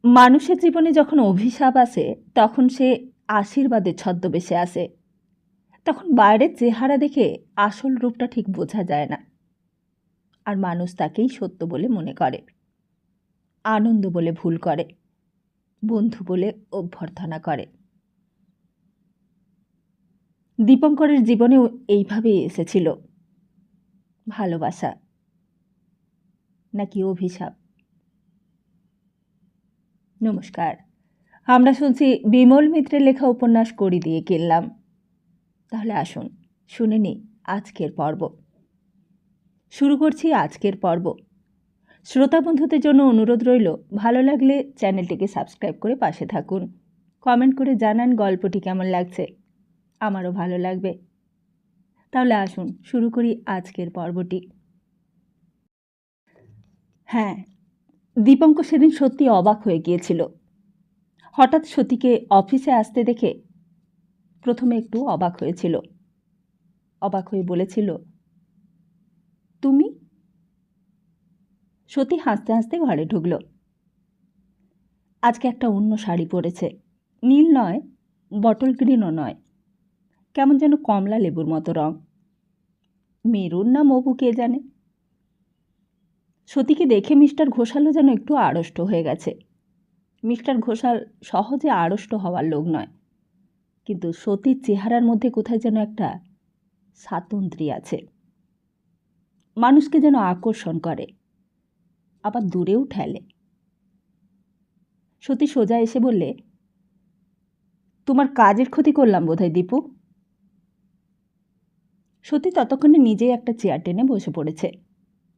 মানুষের জীবনে যখন অভিশাপ আসে তখন সে আশীর্বাদের ছদ্মবেশে আসে। তখন বাইরের চেহারা দেখে আসল রূপটা ঠিক বোঝা যায় না, আর মানুষ তাকেই সত্য বলে মনে করে, আনন্দ বলে ভুল করে, বন্ধু বলে অভ্যর্থনা করে। দীপঙ্করের জীবনেও এইভাবেই এসেছিল। ভালোবাসা নাকি অভিশাপ? নমস্কার, আমরা শুনছি বিমল মিত্রের লেখা উপন্যাস কড়ি দিয়ে কিনলাম। তাহলে আসুন শুনে নিই আজকের পর্ব। শুরু করছি আজকের পর্ব। শ্রোতা বন্ধুদের জন্য অনুরোধ রইল, ভালো লাগলে চ্যানেলটিকে সাবস্ক্রাইব করে পাশে থাকুন। কমেন্ট করে জানান গল্পটি কেমন লাগছে, আমারও ভালো লাগবে। তাহলে আসুন শুরু করি আজকের পর্বটি। হ্যাঁ, দীপঙ্কর সেদিন সত্যি অবাক হয়ে গিয়েছিল। হঠাৎ সতীকে অফিসে আসতে দেখে প্রথমে একটু অবাক হয়েছিল। অবাক হয়ে বলেছিল, তুমি? সতী হাসতে হাসতে ঘরে ঢুকল। আজকে একটা অন্য শাড়ি পরেছে, নীল নয়, বটল গ্রিনও নয়, কেমন যেন কমলা লেবুর মতো রং। মেরুন না মবু কে জানে। সতীকে দেখে মিস্টার ঘোষালও যেন একটু আড়ষ্ট হয়ে গেছে। মিস্টার ঘোষাল সহজে আড়ষ্ট হওয়ার লোক নয়, কিন্তু সতীর চেহারার মধ্যে কোথায় যেন একটা স্বাতন্ত্র্য আছে, মানুষকে যেন আকর্ষণ করে, আবার দূরেও ঠেলে। সতী সোজা এসে বললে, তোমার কাজের ক্ষতি করলাম বোধহয় দীপু। সতী ততক্ষণে নিজেই একটা চেয়ার টেনে বসে পড়েছে,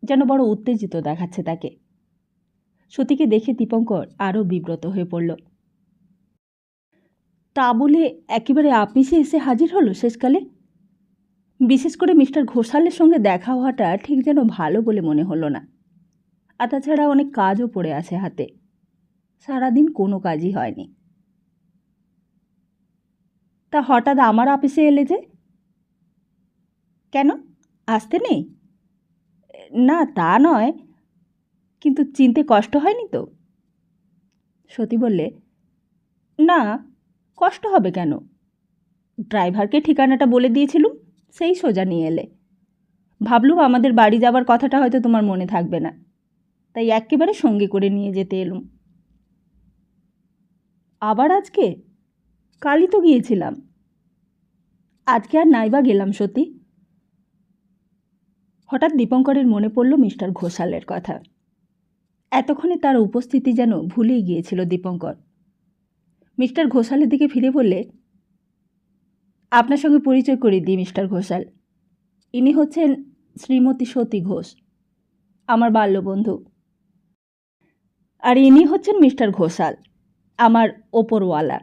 যেন বড় উত্তেজিত দেখাচ্ছে তাকে। সতীকে দেখে দীপঙ্কর আরও বিব্রত হয়ে পড়ল। তা বলে একেবারে আপিসে এসে হাজির হলো শেষকালে। বিশেষ করে মিস্টার ঘোষালের সঙ্গে দেখা হওয়াটা ঠিক যেন ভালো বলে মনে হলো না। আর তাছাড়া অনেক কাজও পড়ে আছে হাতে, সারাদিন কোনো কাজই হয়নি। তা হঠাৎ আমার অফিসে এলে যে? কেন, আসতে নেই? না তা নয়, কিন্তু চিনতে কষ্ট হয়নি তো? সতী বললে, না, কষ্ট হবে কেন? ড্রাইভারকে ঠিকানাটা বলে দিয়েছিলুম, সেই সোজা নিয়ে এলে। ভাবলুম আমাদের বাড়ি যাবার কথাটা হয়তো তোমার মনে থাকবে না, তাই একেবারে সঙ্গে করে নিয়ে যেতে এলুম। আবার আজকে? কালই তো গিয়েছিলাম। আজকে আর নাইবা গেলাম সতী। হঠাৎ দীপঙ্করের মনে পড়ল মিস্টার ঘোষালের কথা। এতক্ষণে তার উপস্থিতি যেন ভুলেই গিয়েছিল দীপঙ্কর। মিস্টার ঘোষালের দিকে ফিরে বললে, আপনার সঙ্গে পরিচয় করিয়ে দিই মিস্টার ঘোষাল। ইনি হচ্ছেন শ্রীমতী সতী ঘোষ, আমার বাল্যবন্ধু। আর ইনি হচ্ছেন মিস্টার ঘোষাল, আমার ওপরওয়ালা।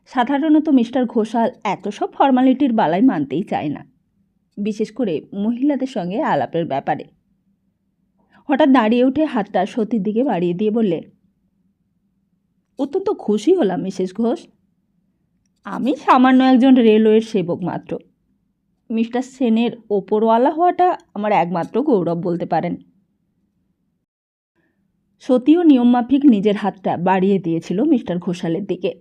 সাধারণত মিস্টার ঘোষাল এত সব ফর্মালিটির বালাই মানতেই চায় না, বিশেষ করে মহিলাদের সঙ্গে আলাপের ব্যাপারে। হঠাৎ দাঁড়িয়ে উঠে হাতটা সতীর দিকে বাড়িয়ে দিয়ে বললে, অত্যন্ত খুশি হলাম মিসেস ঘোষ। আমি সামান্য একজন রেলওয়ের সেবক মাত্র। মিস্টার সেনের ওপরওয়ালা হওয়াটা আমার একমাত্র গৌরব বলতে পারেন। সতীও নিয়মমাফিক নিজের হাতটা বাড়িয়ে দিয়েছিল মিস্টার ঘোষালের দিকে।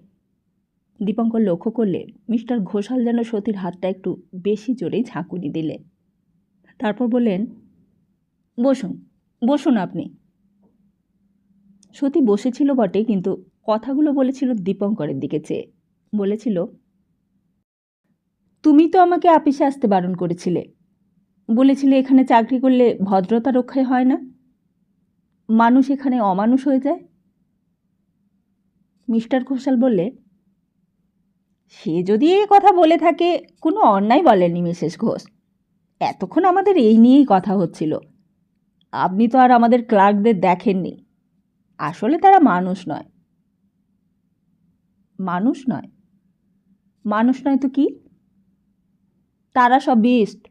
দীপঙ্কর লক্ষ্য করলে মিস্টার ঘোষাল যেন সতীর হাতটা একটু বেশি জোরেই ঝাঁকুনি দিলে। তারপর বললেন, বসুন বসুন আপনি। সতী বসেছিল বটে, কিন্তু কথাগুলো বলেছিল দীপঙ্করের দিকে চেয়ে। বলেছিল, তুমি তো আমাকে আপিসে আসতে বারণ করেছিলে, বলেছিলে এখানে চাকরি করলে ভদ্রতা রক্ষায় হয় না, মানুষ এখানে অমানুষ হয়ে যায়। মিস্টার ঘোষাল বললে, সে যদি এই কথা বলে থাকে কোনো অন্যায় বলেননি মিসেস ঘোষ। এতক্ষণ আমাদের এই নিয়েই কথা হচ্ছিল। আপনি তো আর আমাদের ক্লার্কদের দেখেননি। আসলে তারা মানুষ নয়। মানুষ নয়? মানুষ নয় তো কি? তারা সব বিস্ট।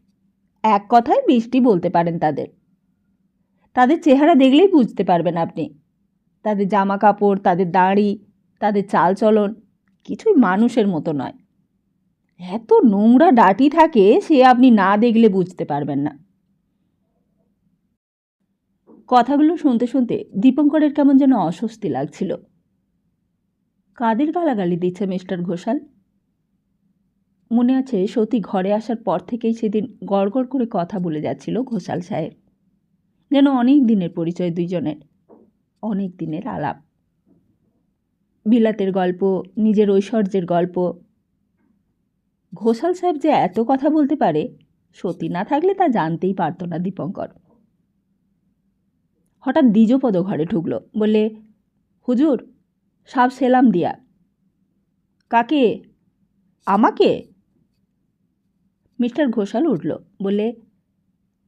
এক কথায় বিস্টই বলতে পারেন তাদের। তাদের চেহারা দেখলেই বুঝতে পারবেন আপনি। তাদের জামা কাপড়, তাদের দাড়ি, তাদের চালচলন কিছুই মানুষের মতো নয়। এত নোংরা ডাটি থাকে, সে আপনি না দেখলে বুঝতে পারবেন না। কথাগুলো শুনতে শুনতে দীপঙ্করের কেমন যেন অস্বস্তি লাগছিল। কাদের গালাগালি দিচ্ছে মিস্টার ঘোষাল? মনে আছে সতী ঘরে আসার পর থেকেই সেদিন গড়গড় করে কথা বলে যাচ্ছিল ঘোষাল সাহেব, যেন অনেক দিনের পরিচয় দুইজনের, অনেক দিনের আলাপ। বিলাতের গল্প, নিজের ঐশ্বর্যের গল্প। ঘোষাল সাহেব যে এত কথা বলতে পারে সতী না থাকলে তা জানতেই পারত না দীপঙ্কর। হঠাৎ দ্বিজপদ ঘরে ঢুকলো, বললে, হুজুর সব সেলাম দিয়া। কাকে? আমাকে? মিস্টার ঘোষাল উঠল, বললে,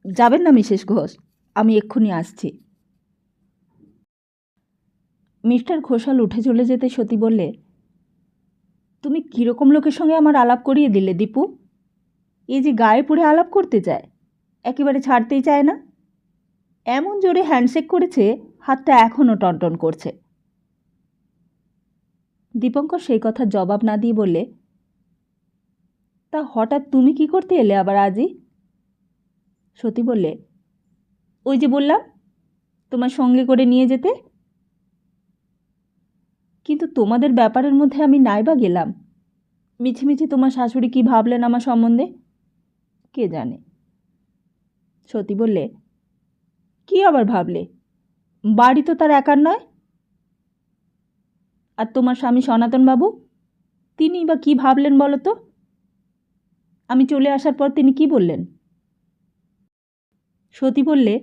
যাবেন না মিসেস ঘোষ, আমি এক্ষুনি আসছি। মিস্টার ঘোষাল উঠে চলে যেতে সতী বললে, তুমি কীরকম লোকের সঙ্গে আমার আলাপ করিয়ে দিলে দীপু? এই যে গায়ে পড়ে আলাপ করতে চায়, একেবারে ছাড়তেই চায় না। এমন জোরে হ্যান্ডশেক করেছে, হাতটা এখনও টনটন করছে। দীপঙ্কর সেই কথার জবাব না দিয়ে বললে, তা হঠাৎ তুমি কি করতে এলে আবার আজই? সতী বললে, ওই যে বললাম তোমার সঙ্গে করে নিয়ে যেতে। কিন্তু তোমাদের ব্যাপারের মধ্যে আমি নাইবা গেলাম। মিছিমিছি তোমার শাশুড়ি কি ভাবলেন আমার সম্বন্ধে কে জানে। সতী বললে, কি আবার ভাবলে? বাড়ি তো তার একার নয়। আর তোমার স্বামী সনাতনবাবু, তিনি বা কি ভাবলেন বলো তো? আমি চলে আসার পর তিনি কি বললেন? সতী বললে,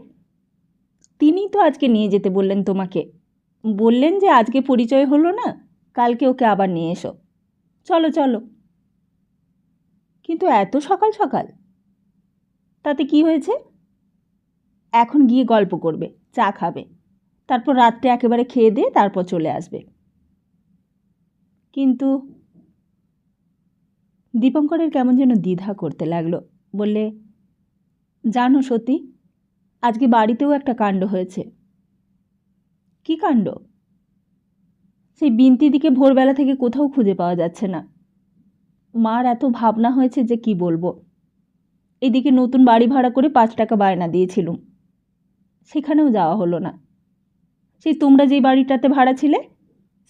তিনিই তো আজকে নিয়ে যেতে বললেন তোমাকে। বললেন যে আজকে পরিচয় হলো না, কালকে ওকে আবার নিয়ে এসো। চলো চলো। কিন্তু এত সকাল সকাল? তাতে কি হয়েছে? এখন গিয়ে গল্প করবে, চা খাবে, তারপর রাত্রে একেবারে খেয়ে দিয়ে তারপর চলে আসবে। কিন্তু দীপঙ্করের কেমন যেন দ্বিধা করতে লাগলো। বললে, জানো সতী, আজকে বাড়িতেও একটা কাণ্ড হয়েছে। কি কাণ্ড? সেই বিন্তিদিকে ভোরবেলা থেকে কোথাও খুঁজে পাওয়া যাচ্ছে না। মার এত ভাবনা হয়েছে যে কি বলবো। এদিকে নতুন বাড়ি ভাড়া করে 5 টাকা বায়না দিয়েছিলুম, সেখানেও যাওয়া হলো না। সেই তোমরা যেই বাড়িটাতে ভাড়া ছিলে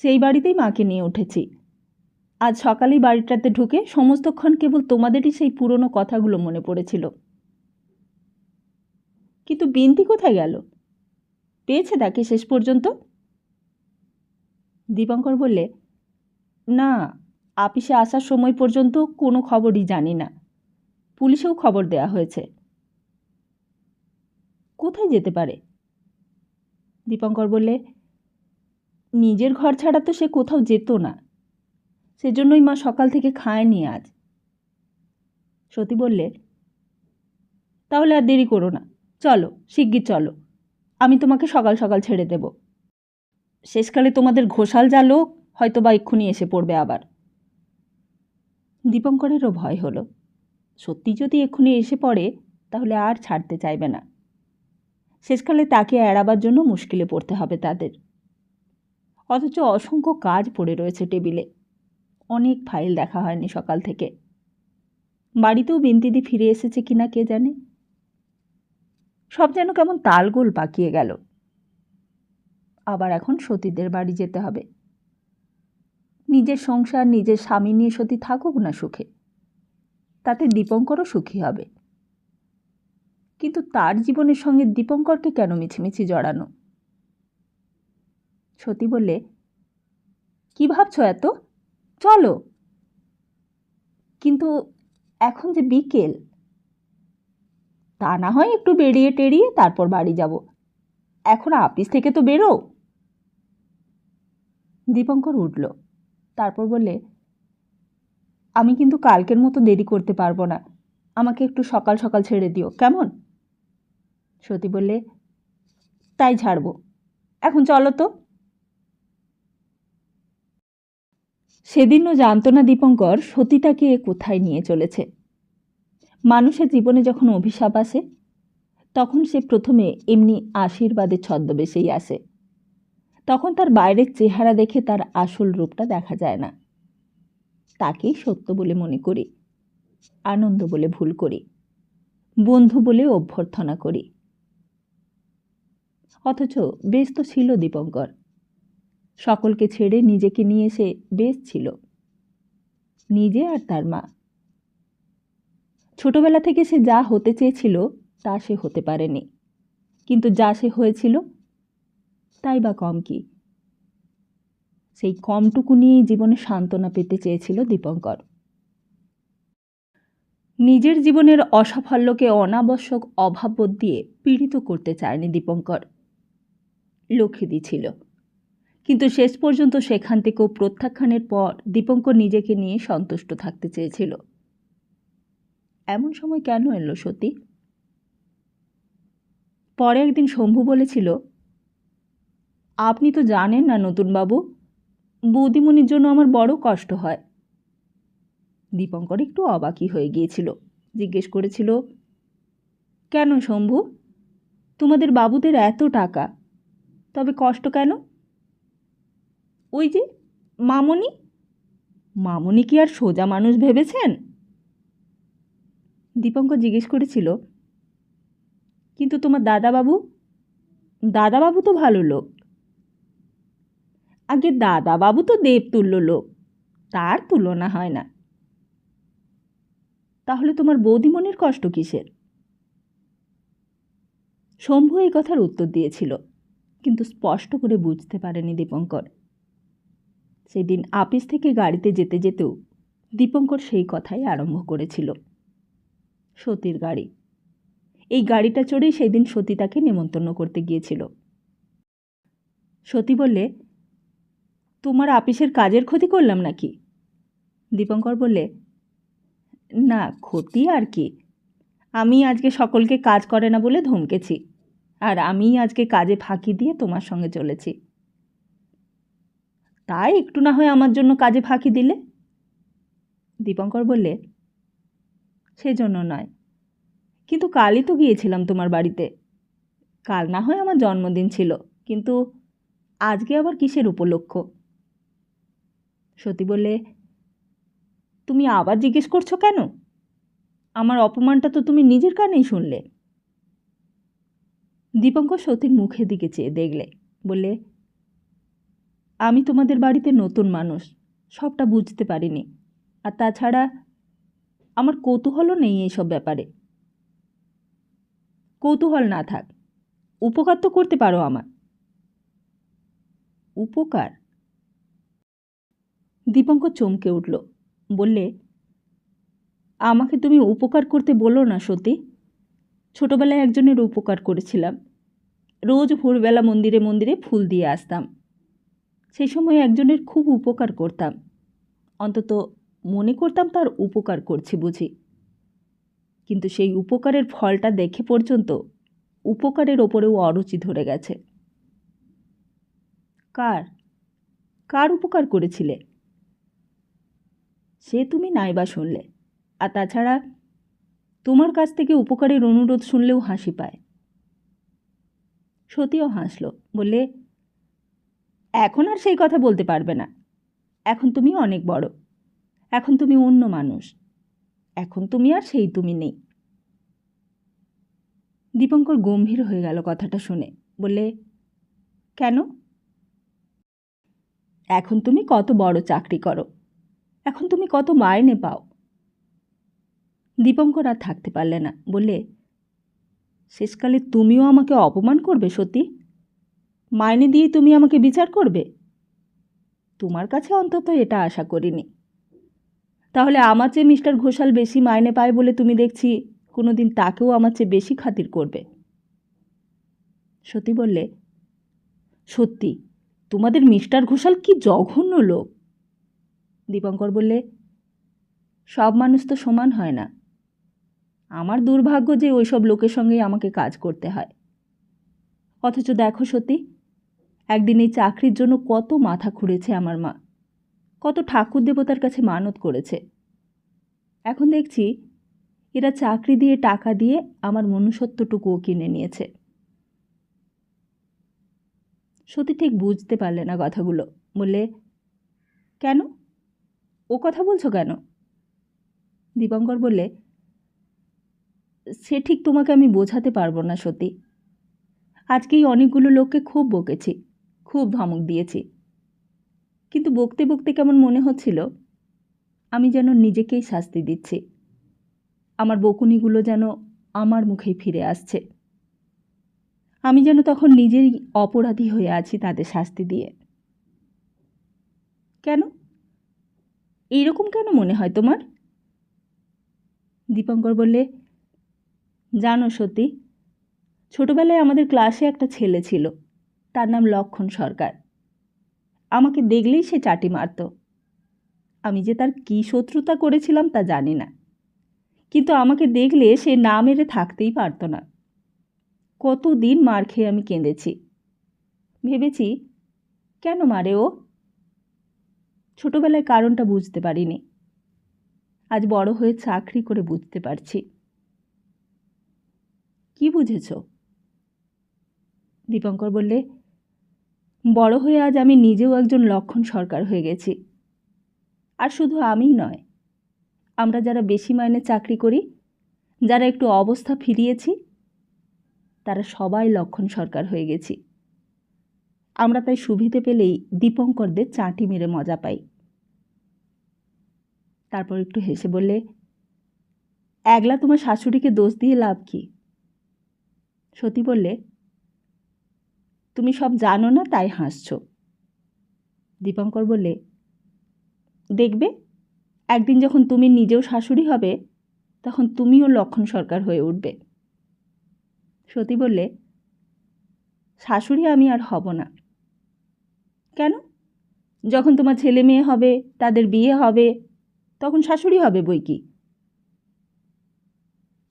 সেই বাড়িতেই মাকে নিয়ে উঠেছি। আজ সকালেই বাড়িটাতে ঢুকে সমস্তক্ষণ কেবল তোমাদেরই সেই পুরনো কথাগুলো মনে পড়েছিল। কিন্তু বিন্তি কোথায় গেল? পেয়েছে তাকে শেষ পর্যন্ত? দীপঙ্কর বললে, না, আপিসে আসার সময় পর্যন্ত কোনো খবরই জানি না। পুলিশেও খবর দেয়া হয়েছে। কোথায় যেতে পারে? দীপঙ্কর বললে, নিজের ঘর ছাড়া তো সে কোথাও যেত না, সেজন্যই মা সকাল থেকে খায়নি আজ। সতী বললে, তাহলে আর দেরি করো না, চলো শিগগির চলো, আমি তোমাকে সকাল সকাল ছেড়ে দেব। শেষকালে তোমাদের ঘোষাল যা লোক, হয়তো বা এক্ষুনি এসে পড়বে আবার। দীপঙ্করেরও ভয় হলো, সত্যি যদি এক্ষুনি এসে পড়ে তাহলে আর ছাড়তে চাইবে না। শেষকালে তাকে এড়াবার জন্য মুশকিলে পড়তে হবে তাদের। অথচ অসংখ্য কাজ পড়ে রয়েছে টেবিলে, অনেক ফাইল দেখা হয়নি সকাল থেকে। বাড়িতেও বিন্তিদি ফিরে এসেছে কিনা কে জানে। সব যেন কেমন তালগোল পাকিয়ে গেল। আবার এখন সতীদের বাড়ি যেতে হবে। নিজের সংসার, নিজের স্বামী নিয়ে সতী থাকুক না সুখে, তাতে দীপঙ্করও সুখী হবে। কিন্তু তার জীবনের সঙ্গে দীপঙ্করকে কেন মিছিমিছি জড়ানো? সতী বললে, কি ভাবছ এত? চলো। কিন্তু এখন যে বিকেল, তা না হয় একটু বেরিয়ে টেরিয়ে তারপর বাড়ি যাব। এখন আপিস থেকে তো বেরো। দীপঙ্কর উঠল, তারপর বললে, আমি কিন্তু কালকের মতো দেরি করতে পারবো না, আমাকে একটু সকাল সকাল ছেড়ে দিও, কেমন? সতী বললে, তাই ছাড়বো, এখন চলো তো। সেদিনও জানত না দীপঙ্কর সতী তাকে কোথায় নিয়ে চলেছে। মানুষের জীবনে যখন অভিশাপ আসে তখন সে প্রথমে এমনি আশীর্বাদের ছদ্মবেশেই আসে। তখন তার বাইরের চেহারা দেখে তার আসল রূপটা দেখা যায় না। তাকেই সত্য বলে মনে করি, আনন্দ বলে ভুল করি, বন্ধু বলে অভ্যর্থনা করি। অথচ বেশ তো ছিল দীপঙ্কর। সকলকে ছেড়ে নিজেকে নিয়ে সে বেশ ছিল, নিজে আর তার মা। ছোটবেলা থেকে সে যা হতে চেয়েছিল তা সে হতে পারেনি, কিন্তু যা সে হয়েছিল তাই বা কম কি? সেই কমটুকু নিয়েই জীবনে সান্ত্বনা পেতে চেয়েছিল দীপঙ্কর। নিজের জীবনের অসাফল্যকে অনাবশ্যক অভাববোধ দিয়ে পীড়িত করতে চায়নি দীপঙ্কর। লক্ষ্যে দিছিল, কিন্তু শেষ পর্যন্ত সেখান থেকেও প্রত্যাখ্যানের পর দীপঙ্কর নিজেকে নিয়ে সন্তুষ্ট থাকতে চেয়েছিল। এমন সময় কেন এলো সতী? পরে একদিন শম্ভু বলেছিল, আপনি তো জানেন না নতুনবাবু, বৌদিমণির জন্য আমার বড় কষ্ট হয়। দীপঙ্কর একটু অবাকই হয়ে গিয়েছিল। জিজ্ঞেস করেছিল, কেন শম্ভু, তোমাদের বাবুদের এত টাকা, তবে কষ্ট কেন? ওই যে মামনি, মামনি কি আর সোজা মানুষ ভেবেছেন? দীপঙ্কর জিজ্ঞেস করেছিল, কিন্তু তোমার দাদাবাবু? দাদাবাবু তো ভালো লোক। আগে দাদাবাবু তো দেবতুল্য লোক, তার তুলনা হয় না। তাহলে তোমার বৌদিমণির কষ্ট কিসের? শম্ভু এই কথার উত্তর দিয়েছিল, কিন্তু স্পষ্ট করে বুঝতে পারেনি দীপঙ্কর। সেদিন আপিস থেকে গাড়িতে যেতে যেতেও দীপঙ্কর সেই কথাই আরম্ভ করেছিল। সতীর গাড়ি, এই গাড়িটা চড়েই সেদিন সতী তাকে নেমন্তন্ন করতে গিয়েছিল। সতী বললে, তোমার আপিসের কাজের ক্ষতি করলাম নাকি? দীপঙ্কর বললে, না, ক্ষতি আর কি, আমি আজকে সকলকে কাজ করে না বলে ধমকেছি, আর আমি আজকে কাজে ফাঁকি দিয়ে তোমার সঙ্গে চলেছি। তাই একটু না হয় আমার জন্য কাজে ফাঁকি দিলে? দীপঙ্কর বললে, সেজন্য নয়, কিন্তু কালই তো গিয়েছিলাম তোমার বাড়িতে। কাল না হয় আমার জন্মদিন ছিল, কিন্তু আজকে আবার কিসের উপলক্ষ? সতী বললে, তুমি আবার জিজ্ঞেস করছো কেন? আমার অপমানটা তো তুমি নিজের কানেই শুনলে। দীপঙ্কর সতীর মুখের দিকে চেয়ে দেখলে, বললে, আমি তোমাদের বাড়িতে নতুন মানুষ, সবটা বুঝতে পারিনি, আর তাছাড়া আমার কৌতূহলও নেই এইসব ব্যাপারে। কৌতূহল না থাক, উপকার তো করতে পারো আমার। উপকার? দীপঙ্কর চমকে উঠল, বললে, আমাকে তুমি উপকার করতে বলো না সতী। ছোটবেলায় একজনের উপকার করেছিলাম। রোজ ভোরবেলা মন্দিরে মন্দিরে ফুল দিয়ে আসতাম। সেই সময় একজনের খুব উপকার করতাম, অন্তত মনে করতাম তার উপকার করছি বুঝি। কিন্তু সেই উপকারের ফলটা দেখে পর্যন্ত উপকারের ওপরেও অরুচি ধরে গেছে। কার কার উপকার করেছিলে? সে তুমি নাইবা শুনলে, আর তাছাড়া তোমার কাছ থেকে উপকারের অনুরোধ শুনলেও হাসি পায়। সতীও হাসল, বললে, এখন আর সেই কথা বলতে পারবে না। এখন তুমি অনেক বড়, এখন তুমি অন্য মানুষ, এখন তুমি আর সেই তুমি নেই। দীপঙ্কর গম্ভীর হয়ে গেল কথাটা শুনে, বললে, কেন? এখন তুমি কত বড় চাকরি করো, এখন তুমি কত মাইনে পাও। দীপঙ্কর আর থাকতে পারলে না, বললে, শেষকালে তুমিও আমাকে অপমান করবে সতী? মাইনে দিয়ে তুমি আমাকে বিচার করবে? তোমার কাছে অন্তত এটা আশা করিনি। তাহলে আমার চেয়ে মিস্টার ঘোষাল বেশি মাইনে পায় বলে তুমি দেখছি কোনোদিন তাকেও আমার চেয়ে বেশি খাতির করবে। সতী বললে, সত্যি তোমাদের মিস্টার ঘোষাল কি জঘন্য লোক। দীপঙ্কর বললে, সব মানুষ তো সমান হয় না। আমার দুর্ভাগ্য যে ওইসব লোকের সঙ্গেই আমাকে কাজ করতে হয়। অথচ দেখো সতী, একদিন এই চাকরির জন্য কত মাথা খুঁড়েছে আমার মা, কত ঠাকুর দেবতার কাছে মানত করেছে। এখন দেখছি এরা চাকরি দিয়ে টাকা দিয়ে আমার মনুষ্যত্বটুকুও কিনে নিয়েছে। সতী ঠিক বুঝতে পারলে না কথাগুলো, বললে, কেন? ও কথা বলছো কেন? দীপঙ্কর বললে, সে ঠিক তোমাকে আমি বোঝাতে পারবো না সতী। আজকেই অনেকগুলো লোককে খুব বকেছি, খুব ধমক দিয়েছি, কিন্তু বকতে বকতে কেমন মনে হচ্ছিল আমি যেন নিজেকেই শাস্তি দিচ্ছি। আমার বকুনিগুলো যেন আমার মুখেই ফিরে আসছে। আমি যেন তখন নিজেরই অপরাধী হয়ে আছি তাদের শাস্তি দিয়ে। কেন? এইরকম কেন মনে হয় তোমার? দীপঙ্কর বললে, জানো সত্যি, ছোটবেলায় আমাদের ক্লাসে একটা ছেলে ছিল, তার নাম লক্ষণ সরকার। আমাকে দেখলেই সে চাটি মারত। আমি যে তার কী শত্রুতা করেছিলাম তা জানি না, কিন্তু আমাকে দেখলে সে না মেরে থাকতেই পারত না। কতদিন মার খেয়ে আমি কেঁদেছি, ভেবেছি কেন মারে ও। ছোটবেলায় কারণটা বুঝতে পারিনি, আজ বড় হয়ে চাকরি করে বুঝতে পারছি। কি বুঝেছ? দীপঙ্কর বললে, বড় হয়ে আজ আমি নিজেও একজন লক্ষণ সরকার হয়ে গেছি। আর শুধু আমিই নয়, আমরা যারা বেশি মাইনে চাকরি করি, যারা একটু অবস্থা ফিরিয়েছি, তারা সবাই লক্ষণ সরকার হয়ে গেছি। আমরা তাই সুবিধে পেলেই দীপঙ্করদের চাঁটি মেরে মজা পাই। তারপর একটু হেসে বললে, একলা তোমার শাশুড়িকে দোষ দিয়ে লাভ কি? সতী বললে, তুমি সব জানো না তাই হাসছ। দীপঙ্কর বললে, দেখবে একদিন যখন তুমি নিজেও শাশুড়ি হবে, তখন তুমিও লক্ষণ সরকার হয়ে উঠবে। সতী বললে, শাশুড়ি আমি আর হব না। কেন? যখন তোমার ছেলে মেয়ে হবে, তাদের বিয়ে হবে, তখন শাশুড়ি হবে বই কি।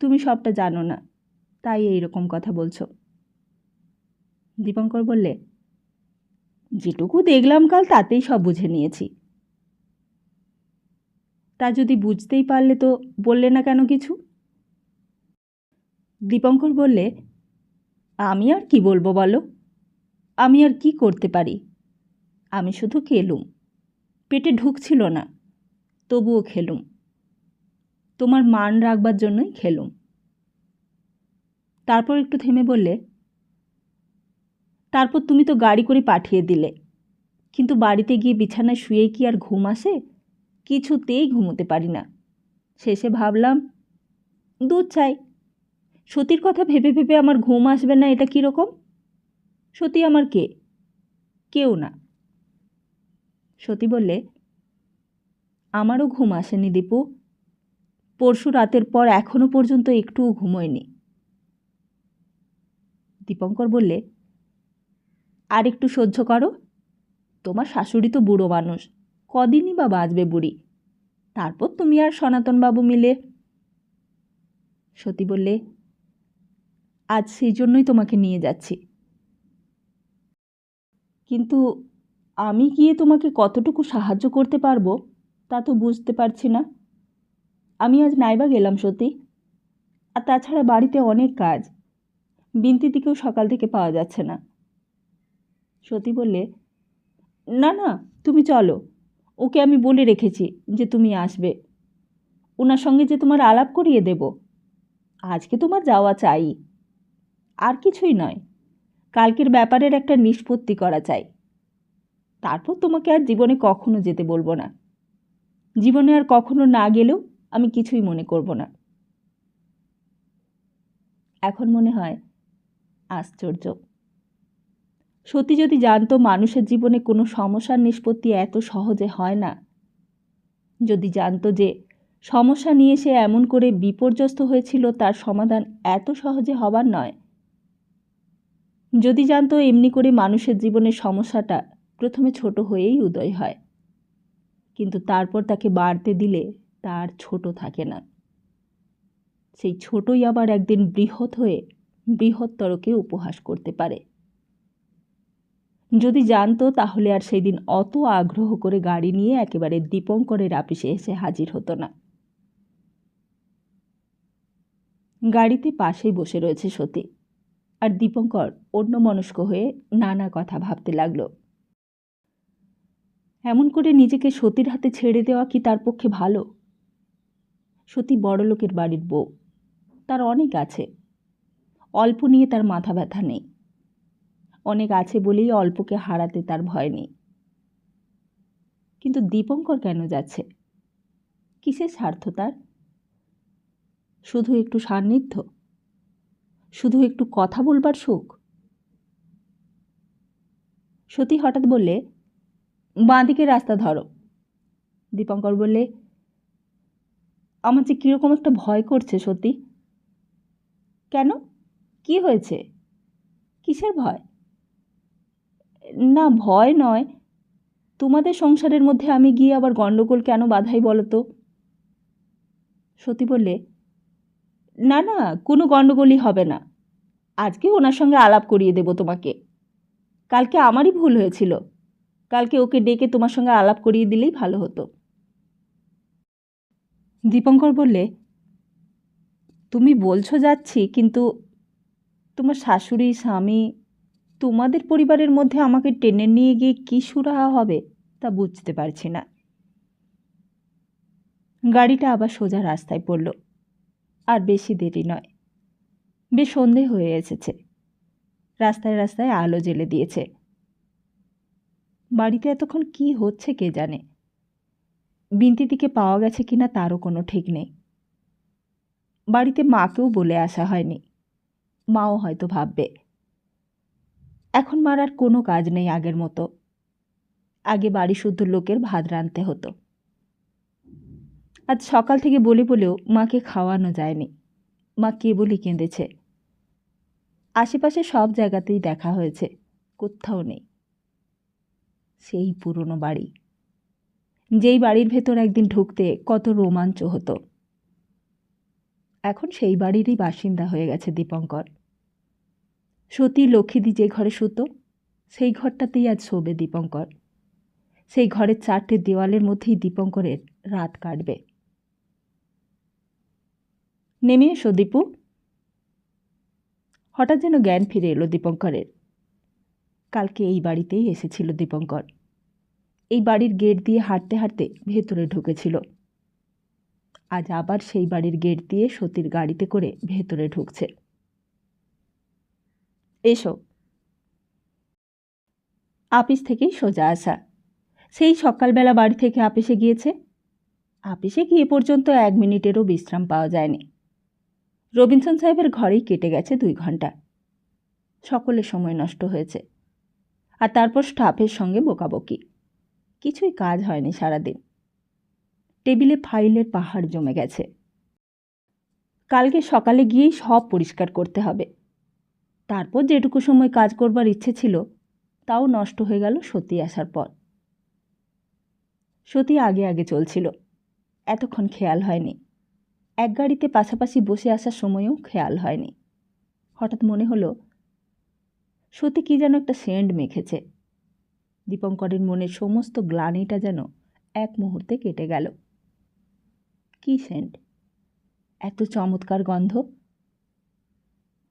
তুমি সবটা জানো না, তাই এই রকম কথা বলছো। দীপঙ্কর বললে, যেটুকু দেখলাম কাল তাতেই সব বুঝে নিয়েছি। তা যদি বুঝতেই পারলে তো বললে না কেন কিছু? দীপঙ্কর বললে, আমি আর কি বলবো বলো, আমি আর কি করতে পারি। আমি শুধু খেলুম, পেটে ঢুকছিল না, তবুও খেলুম। তোমার মান রাখবার জন্যই খেলুম। তারপর একটু থেমে বললে, তারপর তুমি তো গাড়ি করে পাঠিয়ে দিলে, কিন্তু বাড়িতে গিয়ে বিছানায় শুয়ে কি আর ঘুম আসে? কিছুতেই ঘুমোতে পারি না। শেষে ভাবলাম দুধ চাই। সতীর কথা ভেবে ভেবে আমার ঘুম আসবে না, এটা কীরকম? সতী আমার কে? কেউ না। সতী বললে, আমারও ঘুম আসেনি দীপু। পরশু রাতের পর এখনো পর্যন্ত একটুও ঘুমোয়নি। দীপঙ্কর বললে, আর একটু সহ্য করো। তোমার শাশুড়ি তো বুড়ো মানুষ, কদিনই বা বাঁচবে বুড়ি। তারপর তুমি আর সনাতনবাবু মিলে। সতী বললে, আজ সেই জন্যই তোমাকে নিয়ে যাচ্ছি। কিন্তু আমি গিয়ে তোমাকে কতটুকু সাহায্য করতে পারবো তা তো বুঝতে পারছি না। আমি আজ নাইবা গেলাম সতী, আর তাছাড়া বাড়িতে অনেক কাজ। বিন্তিদিকেও সকাল থেকে পাওয়া যাচ্ছে না। সতী বললে, না না, তুমি চলো। ওকে আমি বলে রেখেছি যে তুমি আসবে। ওনার সঙ্গে যে তোমার আলাপ করিয়ে দেব। আজকে তোমার যাওয়া চাই, আর কিছুই নয়। কালকের ব্যাপারের একটা নিষ্পত্তি করা চাই। তারপর তোমাকে আর জীবনে কখনো যেতে বলবো না। জীবনে আর কখনো না গেলেও আমি কিছুই মনে করব না। এখন মনে হয় আশ্চর্য। সত্যি যদি জানতো মানুষের জীবনে কোনো সমস্যার নিষ্পত্তি এত সহজে হয় না, যদি জানতো যে সমস্যা নিয়ে সে এমন করে বিপর্যস্ত হয়েছিল তার সমাধান এত সহজে হবার নয়, যদি জানতো এমনি করে মানুষের জীবনের সমস্যাটা প্রথমে ছোট হয়েই উদয় হয়, কিন্তু তারপর তাকে বাড়তে দিলে তার ছোট থাকে না। সেই ছোটই আবার একদিন বৃহৎ হয়ে বৃহত্তরকে উপহাস করতে পারে। যদি জানতো তাহলে আর সেই দিন অত আগ্রহ করে গাড়ি নিয়ে একেবারে দীপঙ্করের আপিসে এসে হাজির হতো না। গাড়িতে পাশেই বসে রয়েছে সতী, আর দীপঙ্কর অন্যমনস্ক হয়ে নানা কথা ভাবতে লাগল। এমন করে নিজেকে সতীর হাতে ছেড়ে দেওয়া কি তার পক্ষে ভালো? সতী বড়লোকের বাড়ির বউ, তার অনেক আছে, অল্প নিয়ে তার মাথা ব্যথা নেই। অনেক আছে বলেই অল্পকে হারাতে তার ভয় নেই। কিন্তু দীপঙ্কর কেন যাচ্ছে? কিসের স্বার্থ তার? শুধু একটু সান্নিধ্য? শুধু একটু কথা বলবার সুখ? সতী হঠাৎ বললে, বাঁ দিকে রাস্তা ধরো। দীপঙ্কর বললে, আমার যে কীরকম একটা ভয় করছে সতী। কেন? কি হয়েছে? কিসের ভয়? না, ভয় নয়, তোমাদের সংসারের মধ্যে আমি গিয়ে আবার গণ্ডগোল কেন বাধাই বলো তো? সতী বললে, না না, কোনো গণ্ডগোলই হবে না। আজকে ওনার সঙ্গে আলাপ করিয়ে দেব তোমাকে। কালকে আমারই ভুল হয়েছিল। কালকে ওকে ডেকে তোমার সঙ্গে আলাপ করিয়ে দিলেই ভালো হতো। দীপঙ্কর বললে, তুমি বলছো যাচ্ছি, কিন্তু তোমার শাশুড়ি, স্বামী, তোমাদের পরিবারের মধ্যে আমাকে টেনে নিয়ে গিয়ে কী সুরাহা হবে তা বুঝতে পারছি না। গাড়িটা আবার সোজা রাস্তায় পড়ল। আর বেশি দেরি নয়, বেশ সন্ধে হয়ে এসেছে। রাস্তায় রাস্তায় আলো জ্বেলে দিয়েছে। বাড়িতে এতক্ষণ কি হচ্ছে কে জানে। বিন্তিদিকে পাওয়া গেছে কিনা তারও কোনো ঠিক নেই। বাড়িতে মাকেও বলে আসা হয়নি। মাও হয়তো ভাববে এখন মার আর কোনো কাজ নেই আগের মতো। আগে বাড়ি শুদ্ধ লোকের ভাত রাঁধতে হতো। আজ সকাল থেকে বলে বলেও মাকে খাওয়ানো যায়নি। মা কেবলই কেঁদেছে। আশেপাশে সব জায়গাতেই দেখা হয়েছে, কোথাও নেই। সেই পুরনো বাড়ি, যেই বাড়ির ভেতর একদিন ঢুকতে কত রোমাঞ্চ হতো। এখন সেই বাড়িরই বাসিন্দা হয়ে গেছে দীপঙ্কর। সতী লক্ষ্মীদি যে ঘরে শুতো সেই ঘরটাতেই আজ শোবে দীপঙ্কর। সেই ঘরের 4টে দেওয়ালের মধ্যেই দীপঙ্করের রাত কাটবে। নেমে এসো দীপু। হঠাৎ যেন জ্ঞান ফিরে এলো দীপঙ্করের। কালকে এই বাড়িতেই এসেছিল দীপঙ্কর। এই বাড়ির গেট দিয়ে হাঁটতে হাঁটতে ভেতরে ঢুকেছিল। আজ আবার সেই বাড়ির গেট দিয়ে সতীর গাড়িতে করে ভেতরে ঢুকছে। এসো। আপিস থেকেই সোজা আসা। সেই সকালবেলা বাড়ি থেকে আপিসে গিয়েছে। আপিসে গিয়ে পর্যন্ত 1 মিনিটেরও বিশ্রাম পাওয়া যায়নি। রবিনসন সাহেবের ঘরেই কেটে গেছে 2 ঘন্টা। সকলের সময় নষ্ট হয়েছে। আর তারপর স্টাফের সঙ্গে বকাবকি। কিছুই কাজ হয়নি সারাদিন। টেবিলে ফাইলের পাহাড় জমে গেছে। কালকে সকালে গিয়েই সব পরিষ্কার করতে হবে। তারপর যেটুকু সময় কাজ করবার ইচ্ছে ছিল তাও নষ্ট হয়ে গেল সতী আসার পর। সতী আগে আগে চলছিল, এতক্ষণ খেয়াল হয়নি। এক গাড়িতে পাশাপাশি বসে আসার সময়ও খেয়াল হয়নি। হঠাৎ মনে হলো সতী কি যেন একটা সেন্ট মেখেছে। দীপঙ্করের মনের সমস্ত গ্লানিটা যেন এক মুহূর্তে কেটে গেল। কি সেন্ট? এত চমৎকার গন্ধ,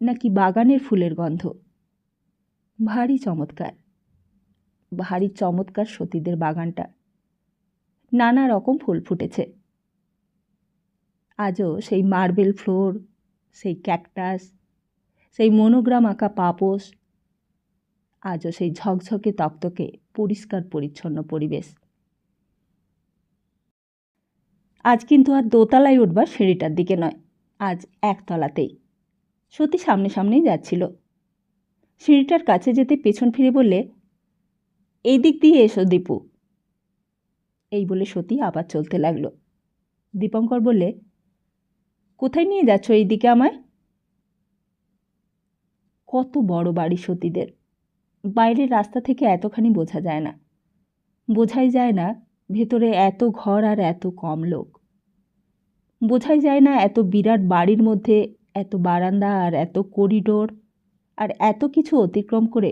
নাকি বাগানের ফুলের গন্ধ? ভারী চমৎকার, ভারী চমৎকার সতীদের বাগানটা। নানা রকম ফুল ফুটেছে। আজও সেই মার্বেল ফ্লোর, সেই ক্যাকটাস, সেই মনোগ্রাম আঁকা পাপোশ, আজও সেই ঝকঝকে তকতকে পরিষ্কার পরিচ্ছন্ন পরিবেশ। আজ কিন্তু আর দোতলায় উঠবার সিঁড়িটার দিকে নয়, আজ একতলাতেই। সতী সামনে সামনেই যাচ্ছিল। সিঁড়িটার কাছে যেতে পেছন ফিরে বললে, এই দিক দিয়ে এসো দীপু। এই বলে সতী আবার চলতে লাগলো। দীপঙ্কর বললে, কোথায় নিয়ে যাচ্ছ এই দিকে আমায়? কত বড় বাড়ি সতীদের। বাইরের রাস্তা থেকে এতখানি বোঝা যায় না। বোঝাই যায় না ভেতরে এত ঘর আর এত কম লোক। বোঝাই যায় না এত বিরাট বাড়ির মধ্যে এত বারান্দা আর এত করিডোর আর এত কিছু অতিক্রম করে